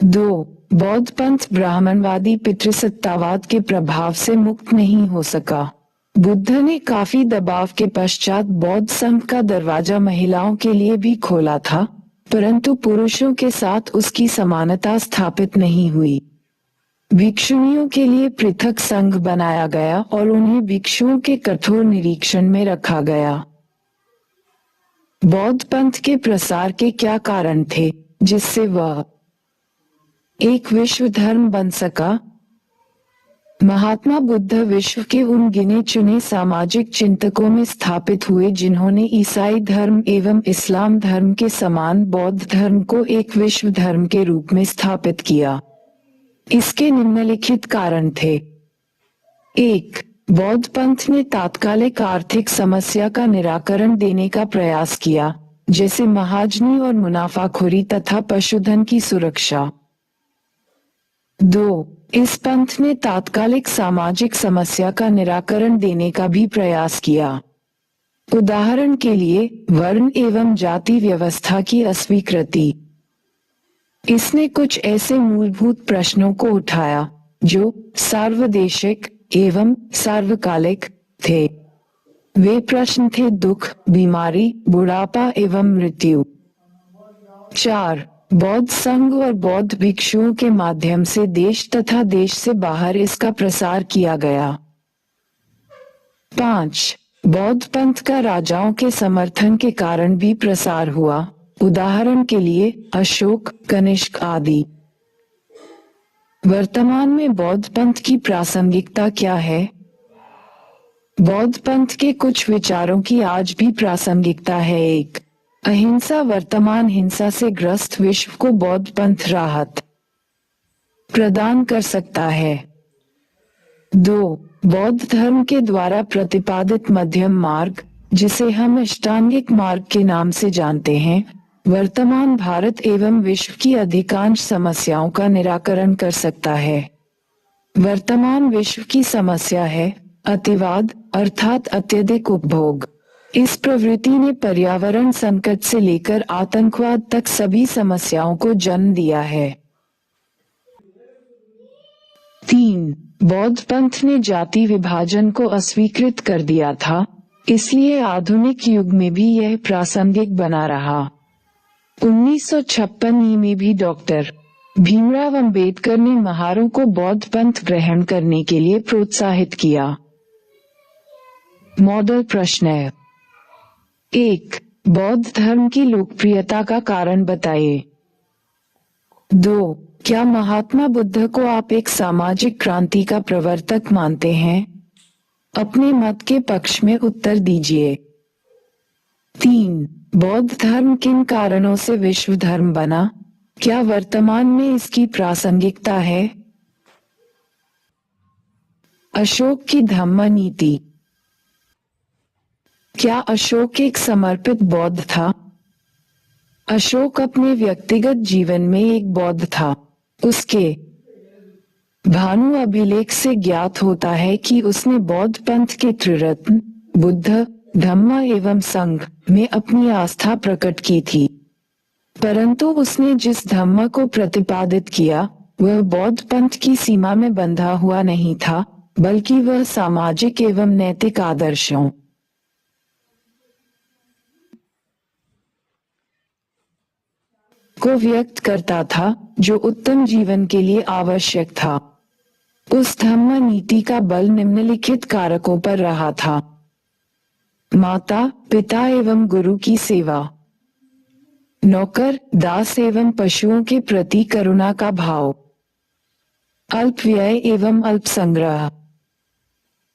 2, बौद्ध पंथ ब्राह्मणवादी पितृसत्तावाद के प्रभाव से मुक्त नहीं हो सका। बुद्ध ने काफी दबाव के पश्चात बौद्ध संघ का दरवाजा महिलाओं के लिए भी खोला था, परंतु पुरुषों के साथ उसकी समानता स्थापित नहीं हुई। भिक्षुणियों के लिए पृथक संघ बनाया गया और उन्हें भिक्षुओं के कठोर निरीक्षण में रखा गया। बौद्ध पंथ के प्रसार के क्या कारण थे जिससे वह एक विश्व धर्म बन सका? महात्मा बुद्ध विश्व के उन गिने चुने सामाजिक चिंतकों में स्थापित हुए जिन्होंने ईसाई धर्म एवं इस्लाम धर्म के समान बौद्ध धर्म को एक विश्व धर्म के रूप में स्थापित किया। इसके निम्नलिखित कारण थे। 1, बौद्ध पंथ ने तात्कालिक आर्थिक समस्या का निराकरण देने का प्रयास किया, जैसे महाजनी और मुनाफाखोरी तथा पशुधन की सुरक्षा। 2, इस पंथ ने तात्कालिक सामाजिक समस्या का निराकरण देने का भी प्रयास किया। उदाहरण के लिए वर्ण एवं जाति व्यवस्था की अस्वीकृति। इसने कुछ ऐसे मूलभूत प्रश्नों को उठाया जो सार्वदेशिक एवं सार्वकालिक थे। वे प्रश्न थे दुख, बीमारी, बुढ़ापा एवं मृत्यु। 4. बौद्ध संघ और बौद्ध भिक्षुओं के माध्यम से देश तथा देश से बाहर इसका प्रसार किया गया। 5. बौद्ध पंथ का राजाओं के समर्थन के कारण भी प्रसार हुआ, उदाहरण के लिए अशोक, कनिष्क आदि। वर्तमान में बौद्ध पंथ की प्रासंगिकता क्या है? बौद्ध पंथ के कुछ विचारों की आज भी प्रासंगिकता है। 1. अहिंसा। वर्तमान हिंसा से ग्रस्त विश्व को बौद्ध पंथ राहत प्रदान कर सकता है। 2. बौद्ध धर्म के द्वारा प्रतिपादित मध्यम मार्ग, जिसे हम अष्टांगिक मार्ग के नाम से जानते हैं, वर्तमान भारत एवं विश्व की अधिकांश समस्याओं का निराकरण कर सकता है। वर्तमान विश्व की समस्या है अतिवाद, अर्थात अत्यधिक उपभोग। इस प्रवृत्ति ने पर्यावरण संकट से लेकर आतंकवाद तक सभी समस्याओं को जन्म दिया है। 3. बौद्ध पंथ ने जाति विभाजन को अस्वीकृत कर दिया था, इसलिए आधुनिक युग में भी यह प्रासंगिक बना रहा। 1956 में भी डॉक्टर भीमराव अंबेडकर ने महारों को बौद्ध पंथ ग्रहण करने के लिए प्रोत्साहित किया। मॉडल प्रश्न है। 1. बौद्ध धर्म की लोकप्रियता का कारण बताइए। 2. क्या महात्मा बुद्ध को आप एक सामाजिक क्रांति का प्रवर्तक मानते हैं? अपने मत के पक्ष में उत्तर दीजिए। 3. बौद्ध धर्म किन कारणों से विश्व धर्म बना? क्या वर्तमान में इसकी प्रासंगिकता है? अशोक की धम्म नीति। क्या अशोक एक समर्पित बौद्ध था? अशोक अपने व्यक्तिगत जीवन में एक बौद्ध था। उसके भानु अभिलेख से ज्ञात होता है कि उसने बौद्ध पंथ के त्रिरत्न बुद्ध, धम्म एवं संघ में अपनी आस्था प्रकट की थी, परंतु उसने जिस धम्म को प्रतिपादित किया वह बौद्ध पंथ की सीमा में बंधा हुआ नहीं था, बल्कि वह सामाजिक एवं नैतिक आदर्शों को व्यक्त करता था जो उत्तम जीवन के लिए आवश्यक था। उस धम्म नीति का बल निम्नलिखित कारकों पर रहा था: माता, पिता एवं गुरु की सेवा, नौकर, दास एवं पशुओं के प्रति करुणा का भाव, अल्प व्यय एवं अल्प संग्रह,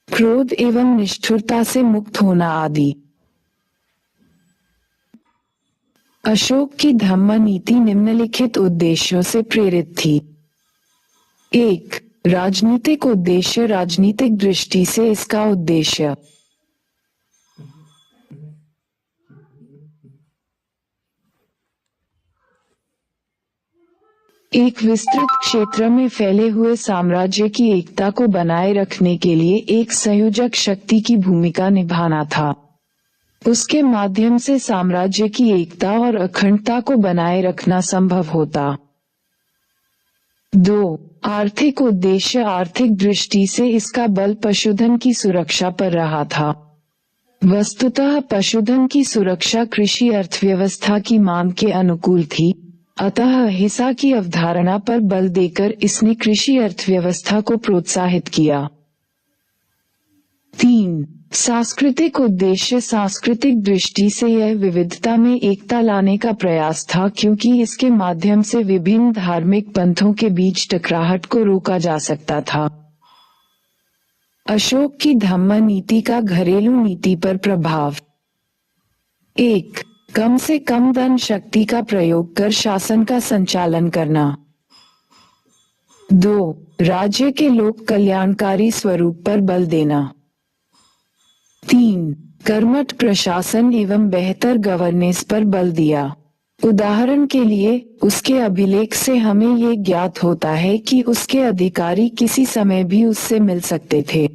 क्रोध एवं निष्ठुरता से मुक्त होना आदि। अशोक की धम्म नीति निम्नलिखित उद्देश्यों से प्रेरित थी: 1. राजनीतिक उद्देश्य। राजनीतिक दृष्टि से इसका उद्देश्य एक विस्तृत क्षेत्र में फैले हुए साम्राज्य की एकता को बनाए रखने के लिए एक संयोजक शक्ति की भूमिका निभाना था। उसके माध्यम से साम्राज्य की एकता और अखंडता को बनाए रखना संभव होता। 2. आर्थिक उद्देश्य। आर्थिक दृष्टि से इसका बल पशुधन की सुरक्षा पर रहा था। वस्तुतः पशुधन की सुरक्षा कृषि अर्थव्यवस्था की मांग के अनुकूल थी, अतः हिंसा की अवधारणा पर बल देकर इसने कृषि अर्थव्यवस्था को प्रोत्साहित किया। 3. सांस्कृतिक उद्देश्य। सांस्कृतिक दृष्टि से यह विविधता में एकता लाने का प्रयास था, क्योंकि इसके माध्यम से विभिन्न धार्मिक पंथों के बीच टकराहट को रोका जा सकता था। अशोक की धम्म नीति का घरेलू नीति पर प्रभाव: 1. कम से कम धन शक्ति का प्रयोग कर शासन का संचालन करना। 2. राज्य के लोक कल्याणकारी स्वरूप पर बल देना। 3. कर्मठ प्रशासन एवं बेहतर गवर्नेंस पर बल दिया। उदाहरण के लिए उसके अभिलेख से हमें ये ज्ञात होता है कि उसके अधिकारी किसी समय भी उससे मिल सकते थे।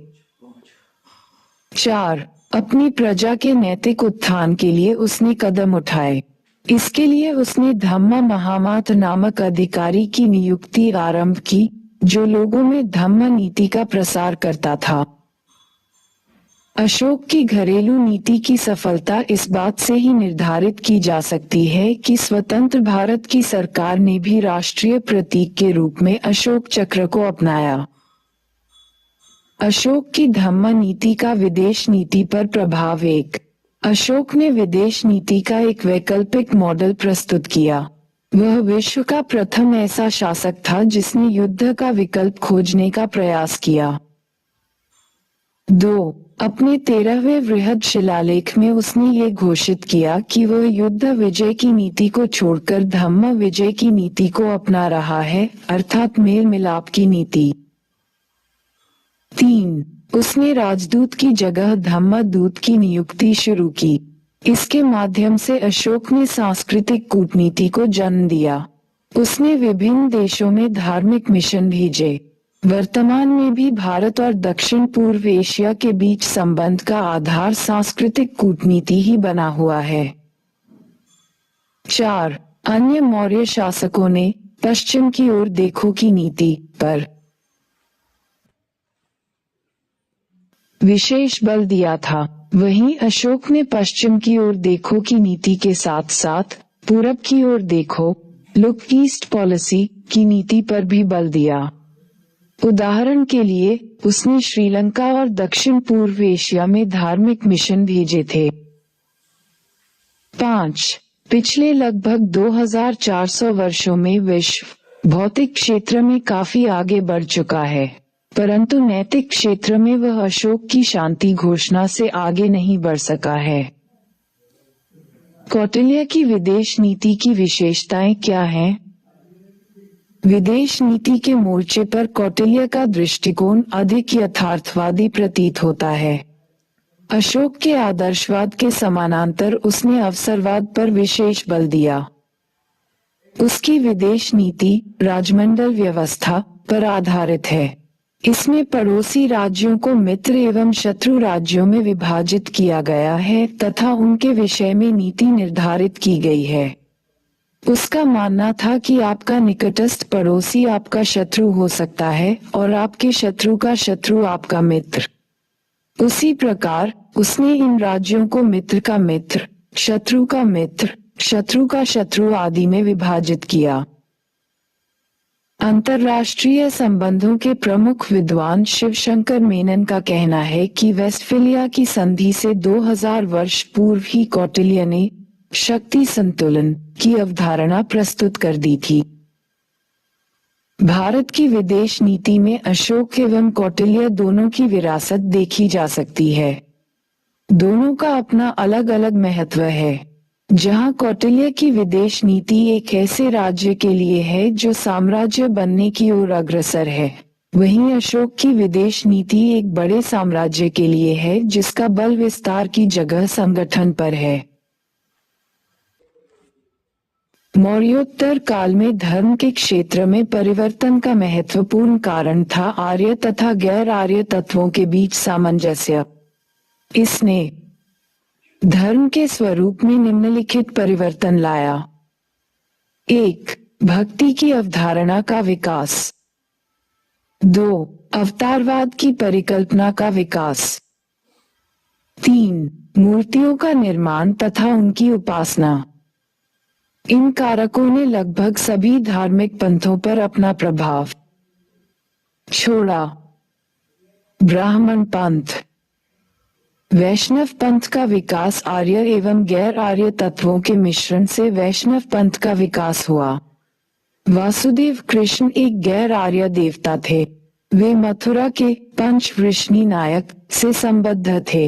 4. अपनी प्रजा के नैतिक उत्थान के लिए उसने कदम उठाए। इसके लिए उसने धम्म महामाथ नामक अधिकारी की नियुक्ति आरंभ की, जो लोगों में धम्म नीति का प्रसार करता था। अशोक की घरेलू नीति की सफलता इस बात से ही निर्धारित की जा सकती है कि स्वतंत्र भारत की सरकार ने भी राष्ट्रीय प्रतीक के रूप में अशोक चक्र को अपनाया। अशोक की धम्म नीति का विदेश नीति पर प्रभाव। अशोक ने विदेश नीति का एक वैकल्पिक मॉडल प्रस्तुत किया। वह विश्व का प्रथम ऐसा शासक था जिसने युद्ध का विकल्प खोजने का प्रयास किया। 2. अपने 13वें वृहद शिलालेख में उसने ये घोषित किया कि वह युद्ध विजय की नीति को छोड़कर धम्म विजय की नीति को अपना रहा है, अर्थात मेल मिलाप की नीति। 3. उसने राजदूत की जगह धम्म दूत की नियुक्ति शुरू की। इसके माध्यम से अशोक ने सांस्कृतिक कूटनीति को जन्म दिया। उसने विभिन्न देशों में धार्मिक मिशन भेजे। वर्तमान में भी भारत और दक्षिण पूर्व एशिया के बीच संबंध का आधार सांस्कृतिक कूटनीति ही बना हुआ है। 4. अन्य मौर्य शासकों ने पश्चिम की ओर देखो की नीति पर विशेष बल दिया था। वहीं अशोक ने पश्चिम की ओर देखो की नीति के साथ साथ पूरब की ओर देखो, लुक ईस्ट पॉलिसी की नीति पर भी बल दिया। उदाहरण के लिए उसने श्रीलंका और दक्षिण पूर्व एशिया में धार्मिक मिशन भेजे थे। 5. पिछले लगभग 2400 वर्षों में विश्व भौतिक क्षेत्र में काफी आगे बढ़ चुका है, परंतु नैतिक क्षेत्र में वह अशोक की शांति घोषणा से आगे नहीं बढ़ सका है। कौटिल्य की विदेश नीति की विशेषताएं क्या हैं? विदेश नीति के मोर्चे पर कौटिल्य का दृष्टिकोण अधिक यथार्थवादी प्रतीत होता है। अशोक के आदर्शवाद के समानांतर उसने अवसरवाद पर विशेष बल दिया। उसकी विदेश नीति राजमंडल व्यवस्था पर आधारित है। इसमें पड़ोसी राज्यों को मित्र एवं शत्रु राज्यों में विभाजित किया गया है तथा उनके विषय में नीति निर्धारित की गई है। उसका मानना था कि आपका निकटस्थ पड़ोसी आपका शत्रु हो सकता है और आपके शत्रु का शत्रु आपका मित्र। उसी प्रकार उसने इन राज्यों को मित्र का मित्र, शत्रु का मित्र, शत्रु का शत्रु आदि में विभाजित किया। अंतर्राष्ट्रीय संबंधों के प्रमुख विद्वान शिवशंकर मेनन का कहना है कि वेस्टफेलिया की संधि से 2000 वर्ष पूर्व ही कौटिल्य ने शक्ति संतुलन की अवधारणा प्रस्तुत कर दी थी। भारत की विदेश नीति में अशोक एवं कौटिल्य दोनों की विरासत देखी जा सकती है। दोनों का अपना अलग अलग महत्व है। जहां कौटिल्य की विदेश नीति एक ऐसे राज्य के लिए है जो साम्राज्य बनने की ओर अग्रसर है, वहीं अशोक की विदेश नीति एक बड़े साम्राज्य के लिए है जिसका बल विस्तार की जगह संगठन पर है। मौर्योत्तर काल में धर्म के क्षेत्र में परिवर्तन का महत्वपूर्ण कारण था आर्य तथा गैर आर्य तत्वों के बीच सामंजस्य। इसने धर्म के स्वरूप में निम्नलिखित परिवर्तन लाया। 1. भक्ति की अवधारणा का विकास। 2. अवतारवाद की परिकल्पना का विकास। 3. मूर्तियों का निर्माण तथा उनकी उपासना। इन कारकों ने लगभग सभी धार्मिक पंथों पर अपना प्रभाव छोड़ा। ब्राह्मण पंथ। वैष्णव पंथ का विकास आर्य एवं गैर आर्य तत्वों के मिश्रण से वैष्णव पंथ का विकास हुआ। वासुदेव कृष्ण एक गैर आर्य देवता थे। वे मथुरा के पंच वृष्णि नायक से संबद्ध थे।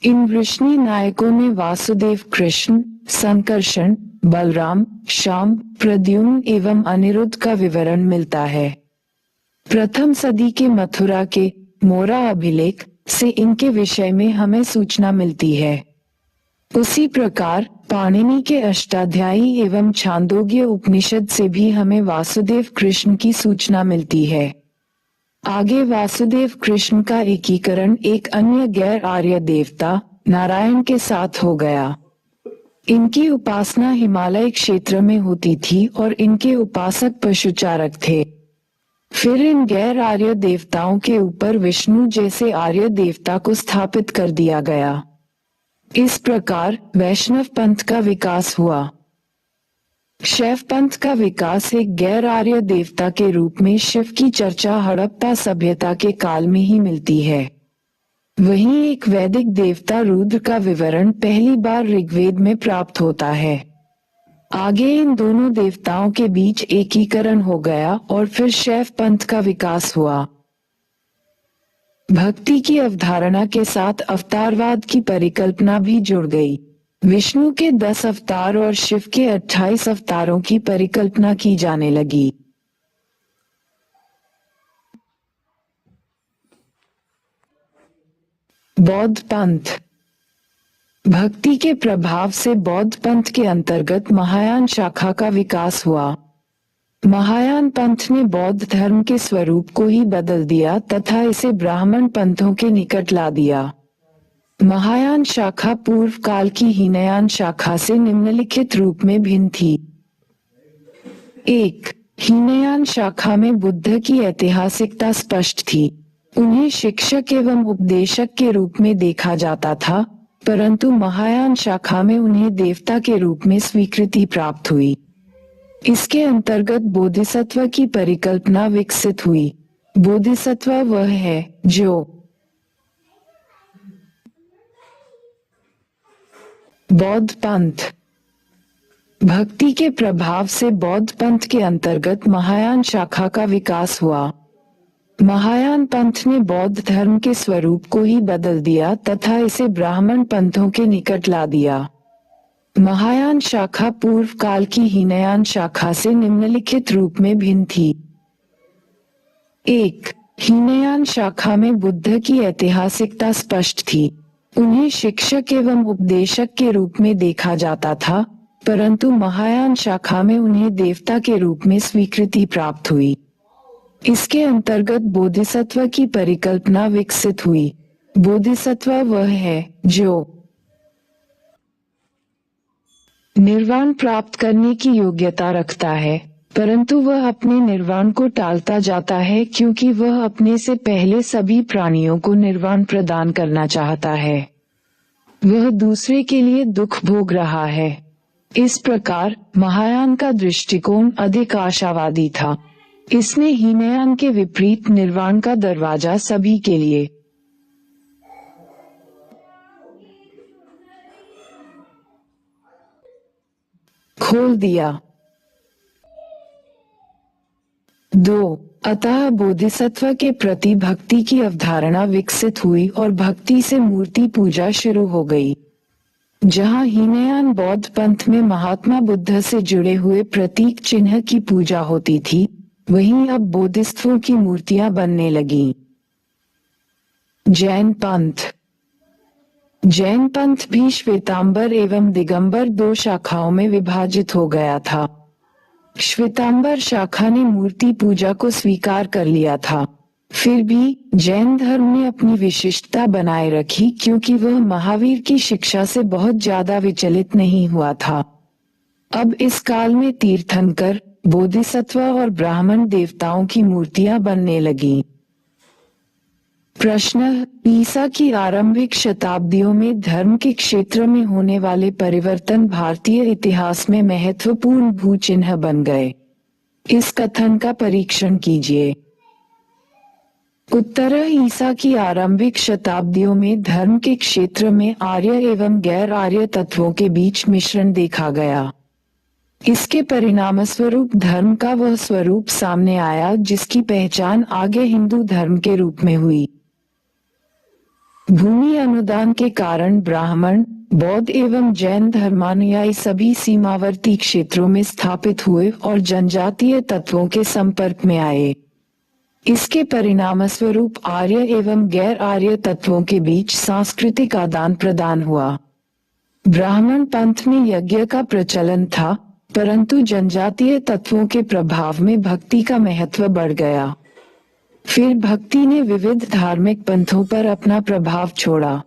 इन वृष्णि नायकों में वासुदेव कृष्ण, संकर्षण, बलराम, श्याम, प्रद्युम्न एवं अनिरुद्ध का विवरण मिलता है। प्रथम सदी के मथुरा के मोरा अभिलेख से इनके विषय में हमें सूचना मिलती है। उसी प्रकार पाणिनि के अष्टाध्यायी एवं छांदोग्य उपनिषद से भी हमें वासुदेव कृष्ण की सूचना मिलती है। आगे वासुदेव कृष्ण का एकीकरण एक अन्य गैर आर्य देवता नारायण के साथ हो गया। इनकी उपासना हिमालय क्षेत्र में होती थी और इनके उपासक पशुचारक थे। फिर इन गैर आर्य देवताओं के ऊपर विष्णु जैसे आर्य देवता को स्थापित कर दिया गया। इस प्रकार वैष्णव पंथ का विकास हुआ। शैव पंथ का विकास एक गैर आर्य देवता के रूप में शिव की चर्चा हड़प्पा सभ्यता के काल में ही मिलती है। वहीं एक वैदिक देवता रुद्र का विवरण पहली बार ऋग्वेद में प्राप्त होता है। आगे इन दोनों देवताओं के बीच एकीकरण हो गया और फिर शैव पंथ का विकास हुआ। भक्ति की अवधारणा के साथ अवतारवाद की परिकल्पना भी जुड़ गई। विष्णु के 10 अवतार और शिव के 28 अवतारों की परिकल्पना की जाने लगी। बौद्ध पंथ। भक्ति के प्रभाव से बौद्ध पंथ के अंतर्गत महायान शाखा का विकास हुआ। महायान पंथ ने बौद्ध धर्म के स्वरूप को ही बदल दिया तथा इसे ब्राह्मण पंथों के निकट ला दिया। महायान शाखा पूर्व काल की हीनयान शाखा से निम्नलिखित रूप में भिन्न थी। 1. हीनयान शाखा में बुद्ध की ऐतिहासिकता स्पष्ट थी। उन्हें शिक्षक एवं उपदेशक के रूप में देखा जाता था, परंतु महायान शाखा में उन्हें देवता के रूप में स्वीकृति प्राप्त हुई। इसके अंतर्गत बोधिसत्व की परिकल्पना विकसित हुई। बोधिसत्व वह है जो बौद्ध पंथ। भक्ति के प्रभाव से बौद्ध पंथ के अंतर्गत महायान शाखा का विकास हुआ। महायान पंथ ने बौद्ध धर्म के स्वरूप को ही बदल दिया तथा इसे ब्राह्मण पंथों के निकट ला दिया। महायान शाखा पूर्व काल की हीनयान शाखा से निम्नलिखित रूप में भिन्न थी। 1. हीनयान शाखा में बुद्ध की ऐतिहासिकता स्पष्ट थी। उन्हें शिक्षक एवं उपदेशक के रूप में देखा जाता था, परंतु महायान शाखा में उन्हें देवता के रूप में स्वीकृति प्राप्त हुई। इसके अंतर्गत बोधिसत्व की परिकल्पना विकसित हुई। बोधिसत्व वह है जो निर्वाण प्राप्त करने की योग्यता रखता है, परंतु वह अपने निर्वाण को टालता जाता है क्योंकि वह अपने से पहले सभी प्राणियों को निर्वाण प्रदान करना चाहता है। वह दूसरे के लिए दुख भोग रहा है। इस प्रकार महायान का दृष्टिकोण अधिक आशावादी था। इसने हीनयान के विपरीत निर्वाण का दरवाजा सभी के लिए खोल दिया। 2. अतः बोधिसत्व के प्रति भक्ति की अवधारणा विकसित हुई और भक्ति से मूर्ति पूजा शुरू हो गई। जहाँ हीनयान बौद्ध पंथ में महात्मा बुद्ध से जुड़े हुए प्रतीक चिन्ह की पूजा होती थी, वहीं अब बोधिसत्वों की मूर्तियां बनने लगीं। जैन पंथ। जैन पंथ भी श्वेतांबर एवं दिगंबर 2 शाखाओं में विभाजित हो गया था। श्वेतांबर शाखा ने मूर्ति पूजा को स्वीकार कर लिया था। फिर भी जैन धर्म ने अपनी विशिष्टता बनाए रखी क्योंकि वह महावीर की शिक्षा से बहुत ज्यादा विचलित नहीं हुआ था। अब इस काल में तीर्थंकर, बोधिसत्व और ब्राह्मण देवताओं की मूर्तियां बनने लगीं। प्रश्न: ईसा की आरंभिक शताब्दियों में धर्म के क्षेत्र में होने वाले परिवर्तन भारतीय इतिहास में महत्वपूर्ण भूचिन्ह बन गए। इस कथन का परीक्षण कीजिए। उत्तर: ईसा की आरंभिक शताब्दियों में धर्म के क्षेत्र में आर्य एवं गैर आर्य तत्वों के बीच मिश्रण देखा गया। इसके परिणामस्वरूप धर्म का वह स्वरूप सामने आया जिसकी पहचान आगे हिंदू धर्म के रूप में हुई। भूमि अनुदान के कारण ब्राह्मण, बौद्ध एवं जैन धर्मानुयायी सभी सीमावर्ती क्षेत्रों में स्थापित हुए और जनजातीय तत्वों के संपर्क में आए। इसके परिणामस्वरूप आर्य एवं गैर आर्य तत्वों के बीच सांस्कृतिक आदान प्रदान हुआ। ब्राह्मण पंथ में यज्ञ का प्रचलन था, परंतु जनजातीय तत्वों के प्रभाव में भक्ति का महत्व बढ़ गया। फिर भक्ति ने विविध धार्मिक पंथों पर अपना प्रभाव छोड़ा।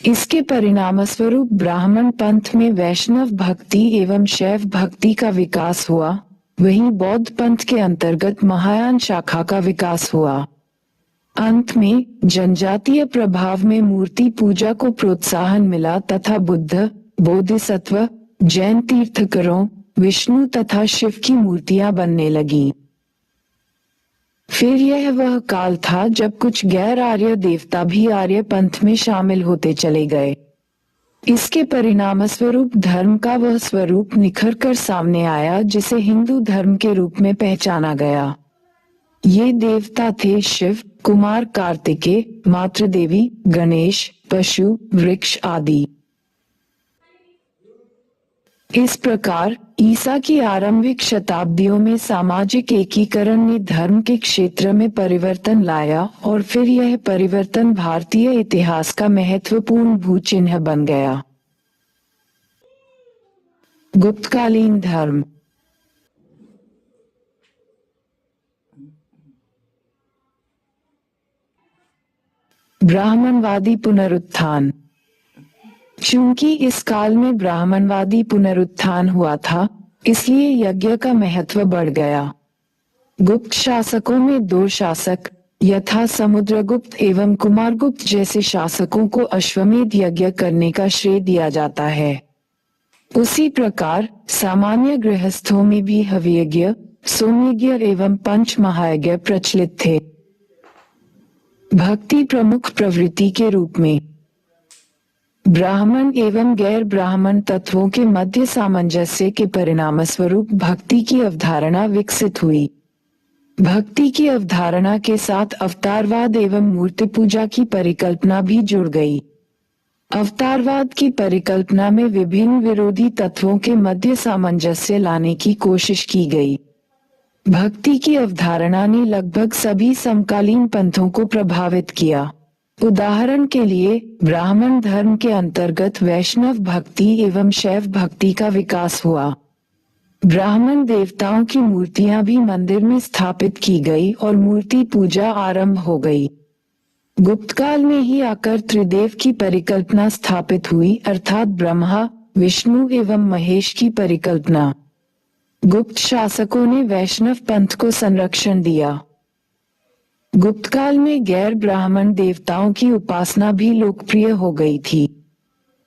इसके परिणामस्वरूप ब्राह्मण पंथ में वैष्णव भक्ति एवं शैव भक्ति का विकास हुआ, वहीं बौद्ध पंथ के अंतर्गत महायान शाखा का विकास हुआ। अंत में जनजातीय प्रभाव में मूर्ति पूजा को प्रोत्साहन मिला तथा बुद्ध, बोधिसत्व, जैन तीर्थंकरों, विष्णु तथा शिव की मूर्तियां बनने लगीं। फिर यह वह काल था जब कुछ गैर आर्य देवता भी आर्य पंथ में शामिल होते चले गए। इसके परिणामस्वरूप धर्म का वह स्वरूप निखर कर सामने आया जिसे हिंदू धर्म के रूप में पहचाना गया। ये देवता थे शिव, कुमार कार्तिकेय, मातृदेवी, गणेश, पशु, वृक्ष आदि। इस प्रकार ईसा की आरंभिक शताब्दियों में सामाजिक एकीकरण ने धर्म के क्षेत्र में परिवर्तन लाया और फिर यह परिवर्तन भारतीय इतिहास का महत्वपूर्ण भूचिन्ह बन गया। गुप्तकालीन धर्म। ब्राह्मणवादी पुनरुत्थान। चूंकि इस काल में ब्राह्मणवादी पुनरुत्थान हुआ था, इसलिए यज्ञ का महत्व बढ़ गया। गुप्त शासकों में दो शासक यथा समुद्रगुप्त एवं कुमारगुप्त जैसे शासकों को अश्वमेध यज्ञ करने का श्रेय दिया जाता है। उसी प्रकार सामान्य गृहस्थों में भी हवियज्ञ, सोमयज्ञ एवं पंच महायज्ञ प्रचलित थे। भक्ति प्रमुख प्रवृत्ति के रूप में ब्राह्मण एवं गैर ब्राह्मण तत्वों के मध्य सामंजस्य के परिणामस्वरूप भक्ति की अवधारणा विकसित हुई। भक्ति की अवधारणा के साथ अवतारवाद एवं मूर्ति पूजा की परिकल्पना भी जुड़ गई। अवतारवाद की परिकल्पना में विभिन्न विरोधी तत्वों के मध्य सामंजस्य लाने की कोशिश की गई। भक्ति की अवधारणा ने लगभग सभी समकालीन पंथों को प्रभावित किया। उदाहरण के लिए ब्राह्मण धर्म के अंतर्गत वैष्णव भक्ति एवं शैव भक्ति का विकास हुआ। ब्राह्मण देवताओं की मूर्तियां भी मंदिर में स्थापित की गई और मूर्ति पूजा आरंभ हो गई। गुप्त काल में ही आकर त्रिदेव की परिकल्पना स्थापित हुई, अर्थात ब्रह्मा, विष्णु एवं महेश की परिकल्पना। गुप्त शासकों ने वैष्णव पंथ को संरक्षण दिया। गुप्त काल में गैर ब्राह्मण देवताओं की उपासना भी लोकप्रिय हो गई थी।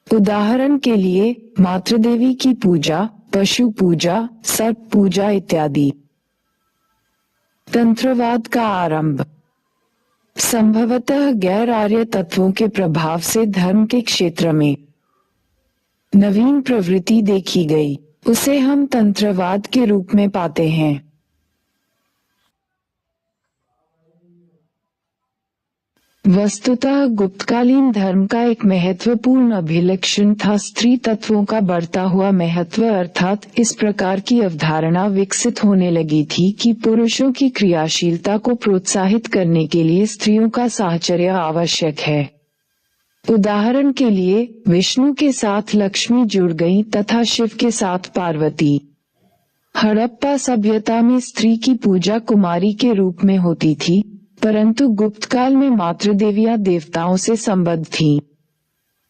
उदाहरण के लिए मातृदेवी की पूजा, पशु पूजा, सर्प पूजा इत्यादि। तंत्रवाद का आरंभ। संभवतः गैर आर्य तत्वों के प्रभाव से धर्म के क्षेत्र में नवीन प्रवृत्ति देखी गई, उसे हम तंत्रवाद के रूप में पाते हैं। वस्तुतः गुप्तकालीन धर्म का एक महत्वपूर्ण अभिलक्षण था स्त्री तत्वों का बढ़ता हुआ महत्व, अर्थात इस प्रकार की अवधारणा विकसित होने लगी थी कि पुरुषों की क्रियाशीलता को प्रोत्साहित करने के लिए स्त्रियों का साहचर्य आवश्यक है। उदाहरण के लिए विष्णु के साथ लक्ष्मी जुड़ गई तथा शिव के साथ पार्वती। हड़प्पा सभ्यता में स्त्री की पूजा कुमारी के रूप में होती थी, परंतु गुप्त काल में मातृदेवियां देवताओं से संबद्ध थीं।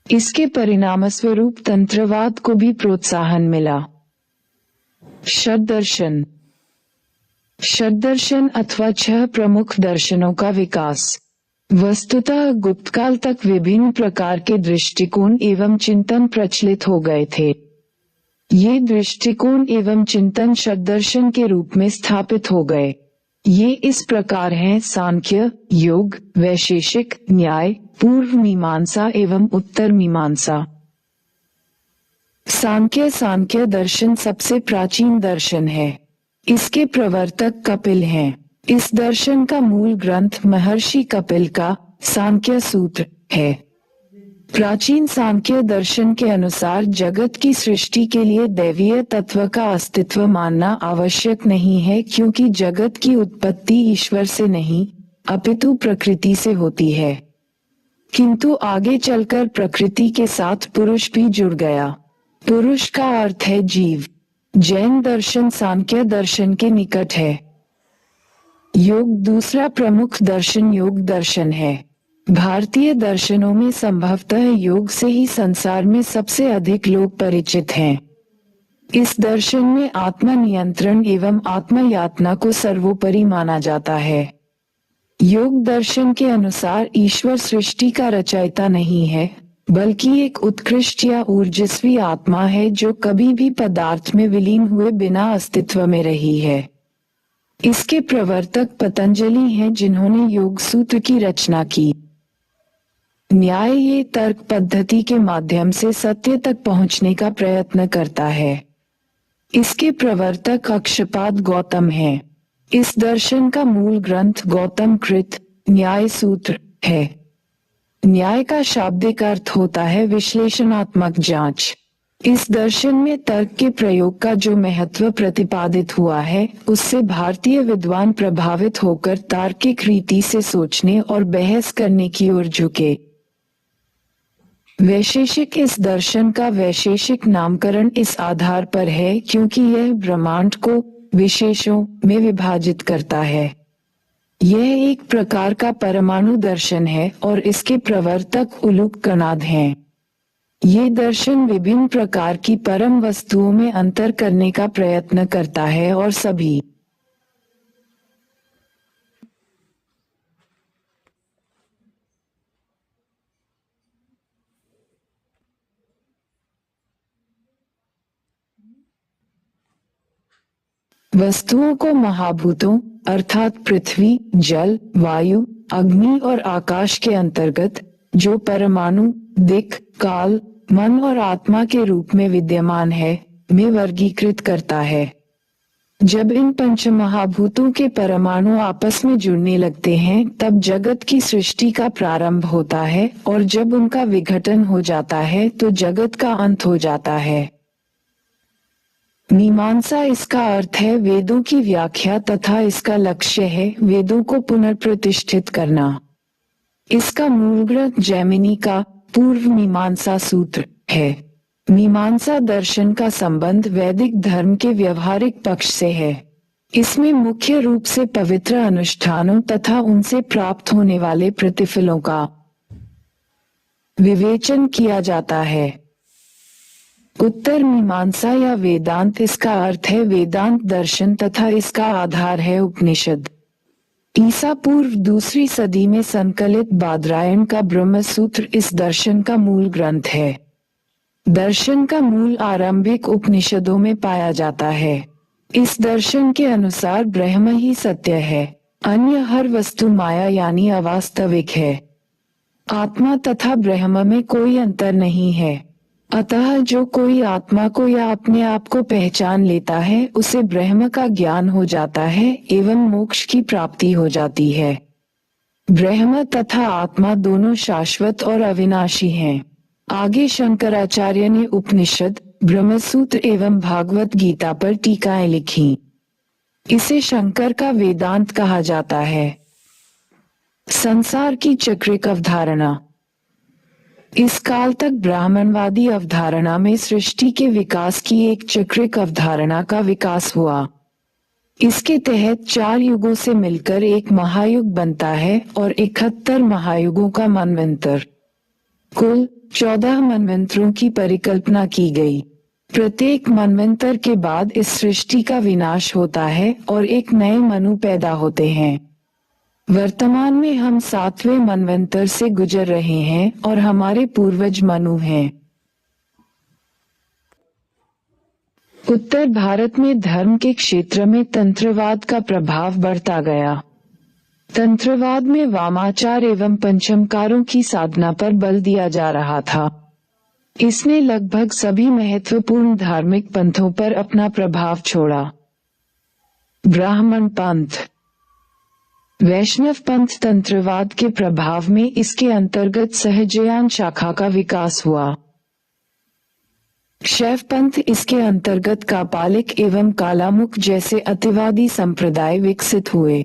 इसके परिणामस्वरूप तंत्रवाद को भी प्रोत्साहन मिला। षड्दर्शन। षड्दर्शन अथवा 6 प्रमुख दर्शनों का विकास। वस्तुतः गुप्त काल तक विभिन्न प्रकार के दृष्टिकोण एवं चिंतन प्रचलित हो गए थे। ये दृष्टिकोण एवं चिंतन षड्दर्शन के रूप में स्थापित हो गए। ये इस प्रकार हैं: सांख्य, योग, वैशेषिक, न्याय, पूर्व मीमांसा एवं उत्तर मीमांसा। सांख्य दर्शन सबसे प्राचीन दर्शन है। इसके प्रवर्तक कपिल हैं। इस दर्शन का मूल ग्रंथ महर्षि कपिल का सांख्य सूत्र है। प्राचीन सांख्य दर्शन के अनुसार जगत की सृष्टि के लिए दैवीय तत्व का अस्तित्व मानना आवश्यक नहीं है, क्योंकि जगत की उत्पत्ति ईश्वर से नहीं अपितु प्रकृति से होती है। किंतु आगे चलकर प्रकृति के साथ पुरुष भी जुड़ गया। पुरुष का अर्थ है जीव। जैन दर्शन सांख्य दर्शन के निकट है। योग दूसरा प्रमुख दर्शन योग दर्शन है। भारतीय दर्शनों में संभवतः योग से ही संसार में सबसे अधिक लोग परिचित हैं। इस दर्शन में आत्मा नियंत्रण एवं आत्मयातना को सर्वोपरि माना जाता है। योग दर्शन के अनुसार ईश्वर सृष्टि का रचयिता नहीं है, बल्कि एक उत्कृष्ट या ऊर्जस्वी आत्मा है जो कभी भी पदार्थ में विलीन हुए बिना अस्तित्व में रही है। इसके प्रवर्तक पतंजलि हैं, जिन्होंने योग सूत्र की रचना की। न्याय ये तर्क पद्धति के माध्यम से सत्य तक पहुंचने का प्रयत्न करता है। इसके प्रवर्तक अक्षपाद गौतम हैं। इस दर्शन का मूल ग्रंथ गौतम कृत न्याय सूत्र है। न्याय का शाब्दिक अर्थ होता है विश्लेषणात्मक जांच। इस दर्शन में तर्क के प्रयोग का जो महत्व प्रतिपादित हुआ है, उससे भारतीय विद्वान प्रभावित होकर तार्किक रीति से सोचने और बहस करने की ओर झुके। वैशेषिक इस दर्शन का वैशेषिक नामकरण इस आधार पर है क्योंकि यह ब्रह्मांड को विशेषों में विभाजित करता है। यह एक प्रकार का परमाणु दर्शन है और इसके प्रवर्तक उलूक कणाद हैं। ये दर्शन विभिन्न प्रकार की परम वस्तुओं में अंतर करने का प्रयत्न करता है और सभी वस्तुओं को महाभूतों अर्थात पृथ्वी, जल, वायु, अग्नि और आकाश के अंतर्गत जो परमाणु, दिक्, काल, मन और आत्मा के रूप में विद्यमान है, में वर्गीकृत करता है। जब इन पंच महाभूतों के परमाणु आपस में जुड़ने लगते हैं, तब जगत की सृष्टि का प्रारंभ होता है और जब उनका विघटन हो जाता है तो जगत का अंत हो जाता है। मीमांसा इसका अर्थ है वेदों की व्याख्या तथा इसका लक्ष्य है वेदों को पुनर्प्रतिष्ठित करना। इसका मूल ग्रंथ जैमिनी का पूर्व मीमांसा सूत्र है। मीमांसा दर्शन का संबंध वैदिक धर्म के व्यवहारिक पक्ष से है। इसमें मुख्य रूप से पवित्र अनुष्ठानों तथा उनसे प्राप्त होने वाले प्रतिफलों का विवेचन किया जाता है। उत्तर मीमांसा या वेदांत इसका अर्थ है वेदांत दर्शन तथा इसका आधार है उपनिषद। ईसा पूर्व दूसरी सदी में संकलित बादरायण का ब्रह्म सूत्र इस दर्शन का मूल ग्रंथ है। दर्शन का मूल आरंभिक उपनिषदों में पाया जाता है। इस दर्शन के अनुसार ब्रह्म ही सत्य है, अन्य हर वस्तु माया यानी अवास्तविक है। आत्मा तथा ब्रह्म में कोई अंतर नहीं है। अतः जो कोई आत्मा को या अपने आप को पहचान लेता है, उसे ब्रह्म का ज्ञान हो जाता है एवं मोक्ष की प्राप्ति हो जाती है। ब्रह्म तथा आत्मा दोनों शाश्वत और अविनाशी हैं। आगे शंकराचार्य ने उपनिषद, ब्रह्मसूत्र एवं भागवत गीता पर टीकाएं लिखी। इसे शंकर का वेदांत कहा जाता है। संसार की चक्रिक अवधारणा। इस काल तक ब्राह्मणवादी अवधारणा में सृष्टि के विकास की एक चक्रिक अवधारणा का विकास हुआ। इसके तहत 4 युगों से मिलकर एक महायुग बनता है और 71 महायुगों का मनवंतर, कुल 14 मनवंतरों की परिकल्पना की गई। प्रत्येक मनवंतर के बाद इस सृष्टि का विनाश होता है और एक नए मनु पैदा होते हैं। वर्तमान में हम 7वें मनवंतर से गुजर रहे हैं और हमारे पूर्वज मनु हैं। उत्तर भारत में धर्म के क्षेत्र में तंत्रवाद का प्रभाव बढ़ता गया। तंत्रवाद में वामाचार एवं पंचमकारों की साधना पर बल दिया जा रहा था। इसने लगभग सभी महत्वपूर्ण धार्मिक पंथों पर अपना प्रभाव छोड़ा। ब्राह्मण पंथ, वैष्णव पंथ तंत्रवाद के प्रभाव में इसके अंतर्गत सहजयान शाखा का विकास हुआ। शैव पंथ इसके अंतर्गत कापालिक एवं कालामुख जैसे अतिवादी संप्रदाय विकसित हुए।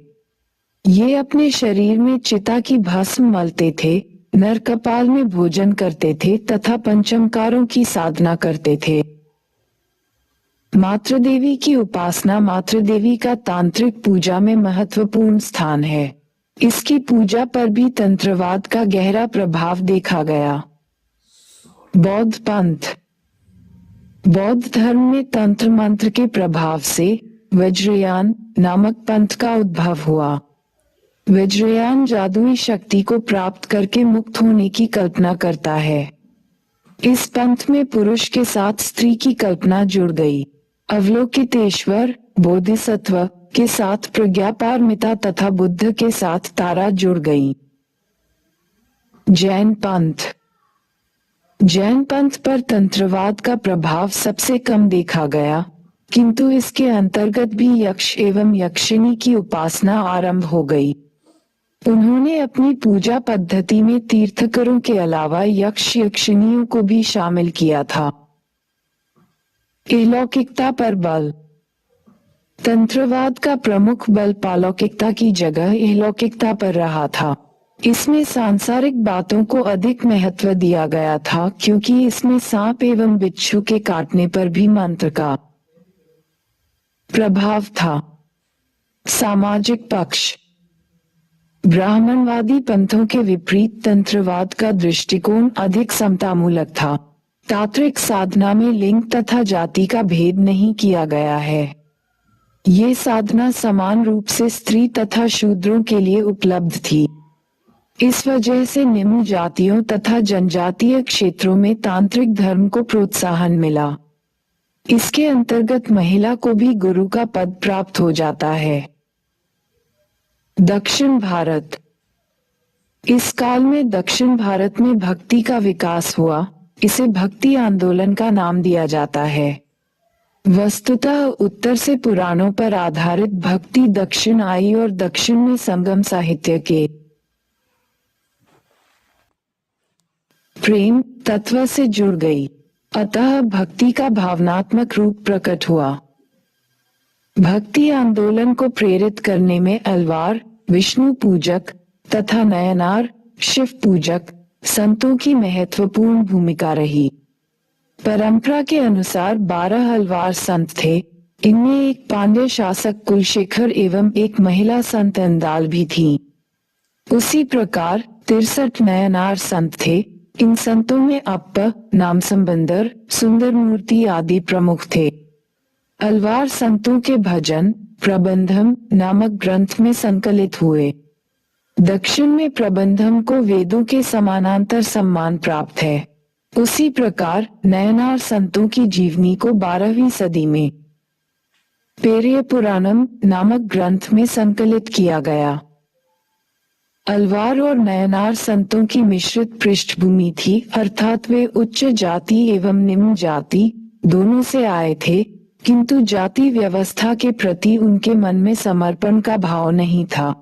ये अपने शरीर में चिता की भस्म मलते थे, नर कपाल में भोजन करते थे तथा पंचमकारों की साधना करते थे। मातृदेवी की उपासना। मातृदेवी का तांत्रिक पूजा में महत्वपूर्ण स्थान है। इसकी पूजा पर भी तंत्रवाद का गहरा प्रभाव देखा गया। बौद्ध पंथ, बौद्ध धर्म में तंत्र मंत्र के प्रभाव से वज्रयान नामक पंथ का उद्भव हुआ। वज्रयान जादुई शक्ति को प्राप्त करके मुक्त होने की कल्पना करता है। इस पंथ में पुरुष के साथ स्त्री की कल्पना जुड़ गई। अवलोकितेश्वर बोधिसत्व के साथ प्रज्ञापारमिता तथा बुद्ध के साथ तारा जुड़ गई। जैन पंथ पर तंत्रवाद का प्रभाव सबसे कम देखा गया, किंतु इसके अंतर्गत भी यक्ष एवं यक्षिणी की उपासना आरंभ हो गई। उन्होंने अपनी पूजा पद्धति में तीर्थंकरों के अलावा यक्ष यक्षिणियों को भी शामिल किया था। अलौकिकता पर बल। तंत्रवाद का प्रमुख बल पालौकिकता की जगह अलौकिकता पर रहा था। इसमें सांसारिक बातों को अधिक महत्व दिया गया था, क्योंकि इसमें सांप एवं बिच्छू के काटने पर भी मंत्र का प्रभाव था। सामाजिक पक्ष। ब्राह्मणवादी पंथों के विपरीत तंत्रवाद का दृष्टिकोण अधिक समतामूलक था। तांत्रिक साधना में लिंग तथा जाति का भेद नहीं किया गया है। ये साधना समान रूप से स्त्री तथा शूद्रों के लिए उपलब्ध थी। इस वजह से निम्न जातियों तथा जनजातीय क्षेत्रों में तांत्रिक धर्म को प्रोत्साहन मिला। इसके अंतर्गत महिला को भी गुरु का पद प्राप्त हो जाता है। दक्षिण भारत। इस काल में दक्षिण भारत में भक्ति का विकास हुआ। इसे भक्ति आंदोलन का नाम दिया जाता है। वस्तुतः उत्तर से पुराणों पर आधारित भक्ति दक्षिण आई और दक्षिण में संगम साहित्य के प्रेम तत्व से जुड़ गई। अतः भक्ति का भावनात्मक रूप प्रकट हुआ। भक्ति आंदोलन को प्रेरित करने में अलवार, विष्णु पूजक तथा नयनार, शिव पूजक संतों की महत्वपूर्ण भूमिका रही। परंपरा के अनुसार 12 अलवार संत थे। इनमें एक पांड्य शासक कुलशेखर एवं एक महिला संत अंदाल भी थी। उसी प्रकार 63 नयनार संत थे। इन संतों में अप्पा, नामसंबंदर, सुंदरमूर्ति आदि प्रमुख थे। अलवार संतों के भजन प्रबंधम नामक ग्रंथ में संकलित हुए। दक्षिण में प्रबंधम को वेदों के समानांतर सम्मान प्राप्त है। उसी प्रकार नयनार संतों की जीवनी को 12वीं सदी में पेरिय पुराणम नामक ग्रंथ में संकलित किया गया। अलवार और नयनार संतों की मिश्रित पृष्ठभूमि थी, अर्थात वे उच्च जाति एवं निम्न जाति दोनों से आए थे, किंतु जाति व्यवस्था के प्रति उनके मन में समर्पण का भाव नहीं था।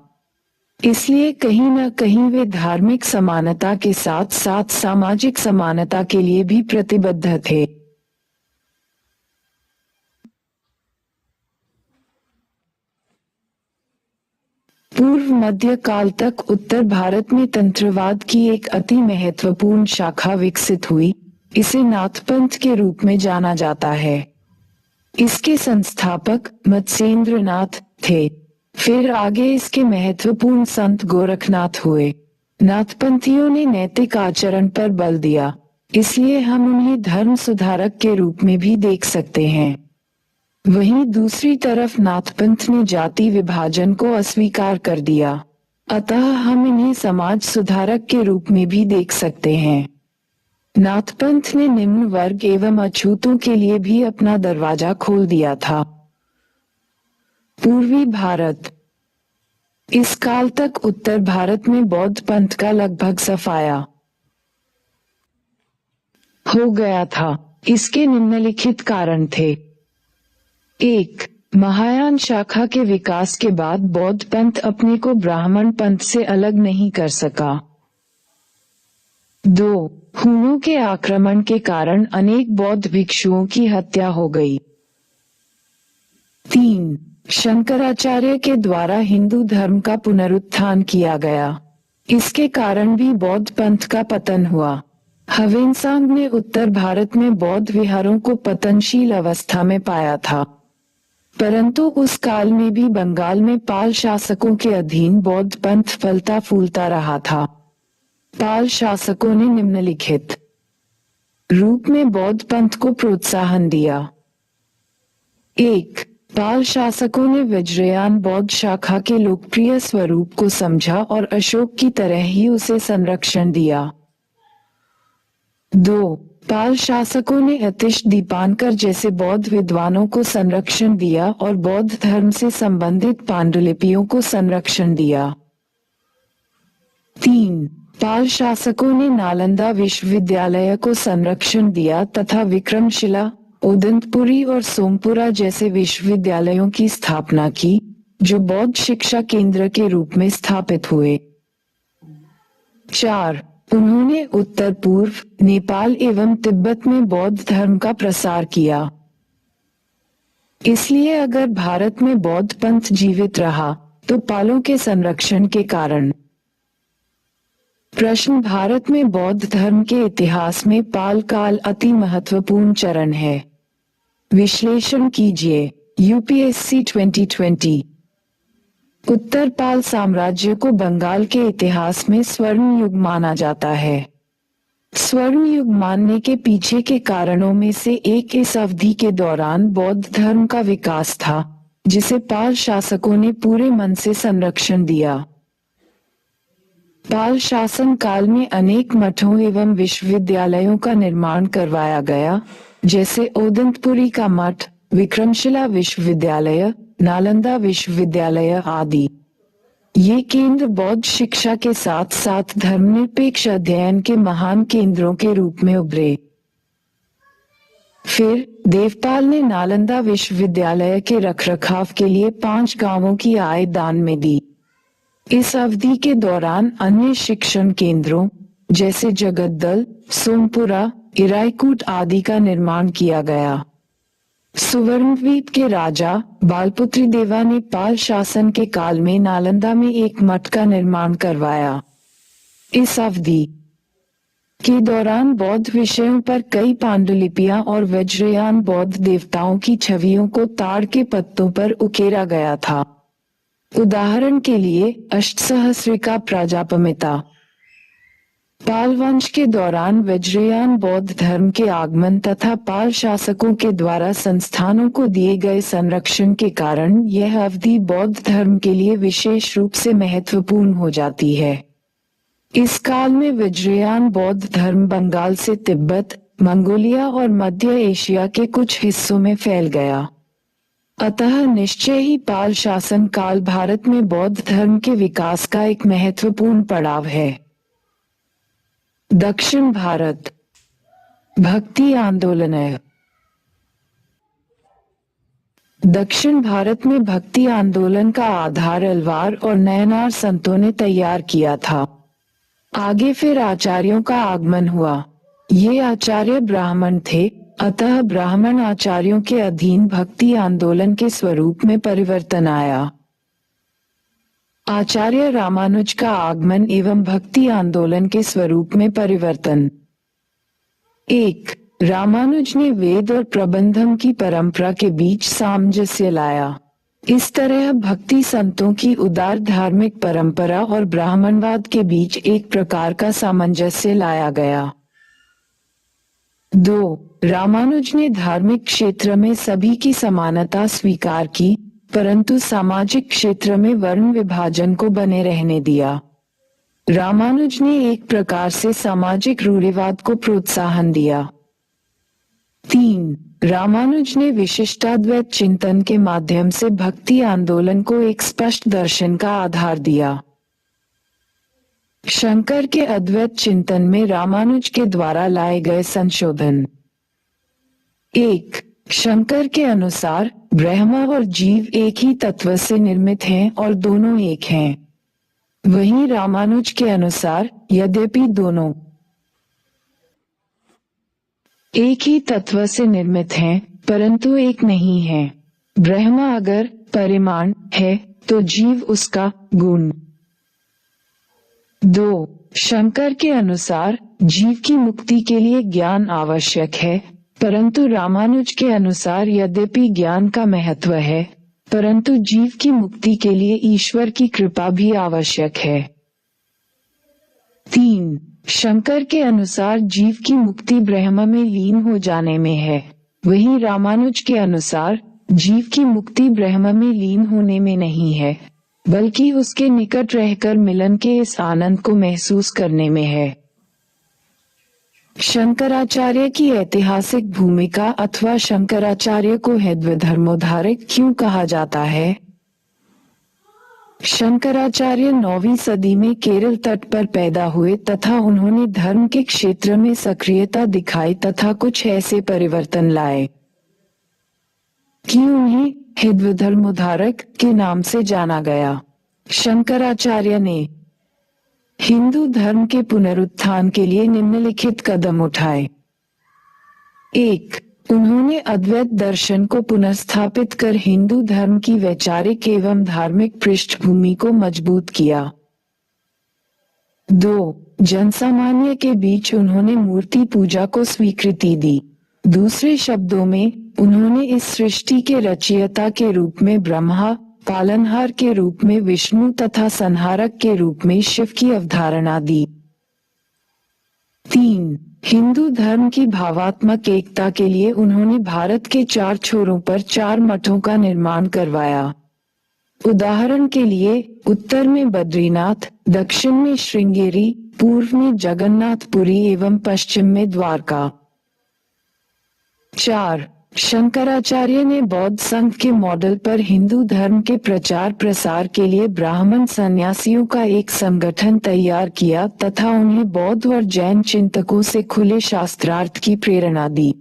इसलिए कहीं न कहीं वे धार्मिक समानता के साथ साथ सामाजिक समानता के लिए भी प्रतिबद्ध थे। पूर्व मध्य काल तक उत्तर भारत में तंत्रवाद की एक अति महत्वपूर्ण शाखा विकसित हुई। इसे नाथपंथ के रूप में जाना जाता है। इसके संस्थापक मत्स्येंद्र नाथ थे। फिर आगे इसके महत्वपूर्ण संत गोरखनाथ हुए। नाथपंथियों ने नैतिक आचरण पर बल दिया, इसलिए हम उन्हें धर्म सुधारक के रूप में भी देख सकते हैं। वहीं दूसरी तरफ नाथपंथ ने जाति विभाजन को अस्वीकार कर दिया, अतः हम इन्हें समाज सुधारक के रूप में भी देख सकते हैं। नाथपंथ ने निम्न वर्ग एवं अछूतों के लिए भी अपना दरवाजा खोल दिया था। पूर्वी भारत। इस काल तक उत्तर भारत में बौद्ध पंथ का लगभग सफाया हो गया था। इसके निम्नलिखित कारण थे। 1. महायान शाखा के विकास के बाद बौद्ध पंथ अपने को ब्राह्मण पंथ से अलग नहीं कर सका। 2. हुनों के आक्रमण के कारण अनेक बौद्ध भिक्षुओं की हत्या हो गई। 3. शंकराचार्य के द्वारा हिंदू धर्म का पुनरुत्थान किया गया। इसके कारण भी बौद्ध पंथ का पतन हुआ। ह्वेनसांग ने उत्तर भारत में बौद्ध विहारों को पतनशील अवस्था में पाया था, परंतु उस काल में भी बंगाल में पाल शासकों के अधीन बौद्ध पंथ फलता फूलता रहा था। पाल शासकों ने निम्नलिखित रूप में बौद्ध पंथ को प्रोत्साहन दिया। 1. पाल शासकों ने वज्रयान बौद्ध शाखा के लोकप्रिय स्वरूप को समझा और अशोक की तरह ही उसे संरक्षण दिया। 2. पाल शासकों ने अतिश दीपांकर जैसे बौद्ध विद्वानों को संरक्षण दिया और बौद्ध धर्म से संबंधित पांडुलिपियों को संरक्षण दिया। 3. पाल शासकों ने नालंदा विश्वविद्यालय को संरक्षण दिया तथा विक्रमशिला, उदंतपुरी और सोमपुरा जैसे विश्वविद्यालयों की स्थापना की, जो बौद्ध शिक्षा केंद्र के रूप में स्थापित हुए। 4. उन्होंने उत्तर पूर्व, नेपाल एवं तिब्बत में बौद्ध धर्म का प्रसार किया। इसलिए अगर भारत में बौद्ध पंथ जीवित रहा तो पालों के संरक्षण के कारण। प्रश्न: भारत में बौद्ध धर्म के इतिहास में पाल काल अति महत्वपूर्ण चरण है। विश्लेषण कीजिए। यूपीएससी 2020। उत्तर पाल साम्राज्य को बंगाल के इतिहास में स्वर्ण युग माना जाता है। स्वर्ण युग मानने के पीछे के कारणों में से एक इस अवधि के दौरान बौद्ध धर्म का विकास था, जिसे पाल शासकों ने पूरे मन से संरक्षण दिया। पाल शासन काल में अनेक मठों एवं विश्वविद्यालयों का निर्माण करवाया गया, जैसे ओदंतपुरी का मठ, विक्रमशिला विश्वविद्यालय, नालंदा विश्वविद्यालय आदि। ये केंद्र बौद्ध शिक्षा के साथ साथ धर्मनिरपेक्ष अध्ययन के महान केंद्रों के रूप में उभरे। फिर देवपाल ने नालंदा विश्वविद्यालय के रखरखाव के लिए 5 गांवों की आय दान में दी। इस अवधि के दौरान अन्य शिक्षण केंद्रों जैसे जगद्दल, सोमपुरा, इराईकूट आदि का निर्माण किया गया। सुवर्णद्वीप के राजा बालपुत्री देवा ने पाल शासन के काल में नालंदा में एक मठ का निर्माण करवाया। इस अवधि के दौरान बौद्ध विषयों पर कई पांडुलिपियां और वज्रयान बौद्ध देवताओं की छवियों को ताड़ के पत्तों पर उकेरा गया था। उदाहरण के लिए अष्टसहस्रिका प्राजापमिता। पाल वंश के दौरान वज्रयान बौद्ध धर्म के आगमन तथा पाल शासकों के द्वारा संस्थानों को दिए गए संरक्षण के कारण यह अवधि बौद्ध धर्म के लिए विशेष रूप से महत्वपूर्ण हो जाती है। इस काल में वज्रयान बौद्ध धर्म बंगाल से तिब्बत, मंगोलिया और मध्य एशिया के कुछ हिस्सों में फैल गया। अतः निश्चय ही पाल शासन काल भारत में बौद्ध धर्म के विकास का एक महत्वपूर्ण पड़ाव है। दक्षिण भारत भक्ति आंदोलन। दक्षिण भारत में भक्ति आंदोलन का आधार अलवार और नयनार संतों ने तैयार किया था। आगे फिर आचार्यों का आगमन हुआ। ये आचार्य ब्राह्मण थे, अतः ब्राह्मण आचार्यों के अधीन भक्ति आंदोलन के स्वरूप में परिवर्तन आया। आचार्य रामानुज का आगमन एवं भक्ति आंदोलन के स्वरूप में परिवर्तन। 1. रामानुज ने वेद और प्रबंधम की परंपरा के बीच सामंजस्य लाया। इस तरह भक्ति संतों की उदार धार्मिक परंपरा और ब्राह्मणवाद के बीच एक प्रकार का सामंजस्य लाया गया। 2. रामानुज ने धार्मिक क्षेत्र में सभी की समानता स्वीकार की, परंतु सामाजिक क्षेत्र में वर्ण विभाजन को बने रहने दिया। रामानुज ने एक प्रकार से सामाजिक रूढ़िवाद को प्रोत्साहन दिया। 3. रामानुज ने विशिष्टाद्वैत चिंतन के माध्यम से भक्ति आंदोलन को एक स्पष्ट दर्शन का आधार दिया। शंकर के अद्वैत चिंतन में रामानुज के द्वारा लाए गए संशोधन। 1. शंकर के अनुसार ब्रह्मा और जीव एक ही तत्व से निर्मित हैं और दोनों एक हैं। वहीं रामानुज के अनुसार यद्यपि दोनों एक ही तत्व से निर्मित हैं, परंतु एक नहीं है। ब्रह्मा अगर परिमाण है तो जीव उसका गुण। 2. शंकर के अनुसार जीव की मुक्ति के लिए ज्ञान आवश्यक है, परंतु रामानुज के अनुसार यद्यपि ज्ञान का महत्व है, परंतु जीव की मुक्ति के लिए ईश्वर की कृपा भी आवश्यक है। 3. शंकर के अनुसार जीव की मुक्ति ब्रह्म में लीन हो जाने में है, वहीं रामानुज के अनुसार जीव की मुक्ति ब्रह्म में लीन होने में नहीं है, बल्कि उसके निकट रहकर मिलन के इस आनंद को महसूस करने में है। शंकराचार्य की ऐतिहासिक भूमिका अथवा शंकराचार्य को हिंदू धर्मोद्धारक क्यों कहा जाता है? शंकराचार्य 9वीं सदी में केरल तट पर पैदा हुए तथा उन्होंने धर्म के क्षेत्र में सक्रियता दिखाई तथा कुछ ऐसे परिवर्तन लाए कि उन्हें हिंदू धर्मोद्धारक के नाम से जाना गया। शंकराचार्य ने हिंदू धर्म के पुनरुत्थान के लिए निम्नलिखित कदम उठाए। 1. उन्होंने अद्वैत दर्शन को पुनर्स्थापित कर हिंदू धर्म की वैचारिक एवं धार्मिक पृष्ठभूमि को मजबूत किया। 2. जनसामान्य के बीच उन्होंने मूर्ति पूजा को स्वीकृति दी। दूसरे शब्दों में, उन्होंने इस सृष्टि के रचयिता के रूप में ब्रह्मा, पालनहार के रूप में विष्णु तथा संहारक के रूप में शिव की अवधारणा दी। 3. हिंदू धर्म की भावात्मक एकता के लिए उन्होंने भारत के 4 छोरों पर 4 मठों का निर्माण करवाया। उदाहरण के लिए, उत्तर में बद्रीनाथ, दक्षिण में श्रृंगेरी, पूर्व में जगन्नाथपुरी एवं पश्चिम में द्वारका। 4. शंकराचार्य ने बौद्ध संघ के मॉडल पर हिंदू धर्म के प्रचार प्रसार के लिए ब्राह्मण सन्यासियों का एक संगठन तैयार किया तथा उन्हें बौद्ध और जैन चिंतकों से खुले शास्त्रार्थ की प्रेरणा दी।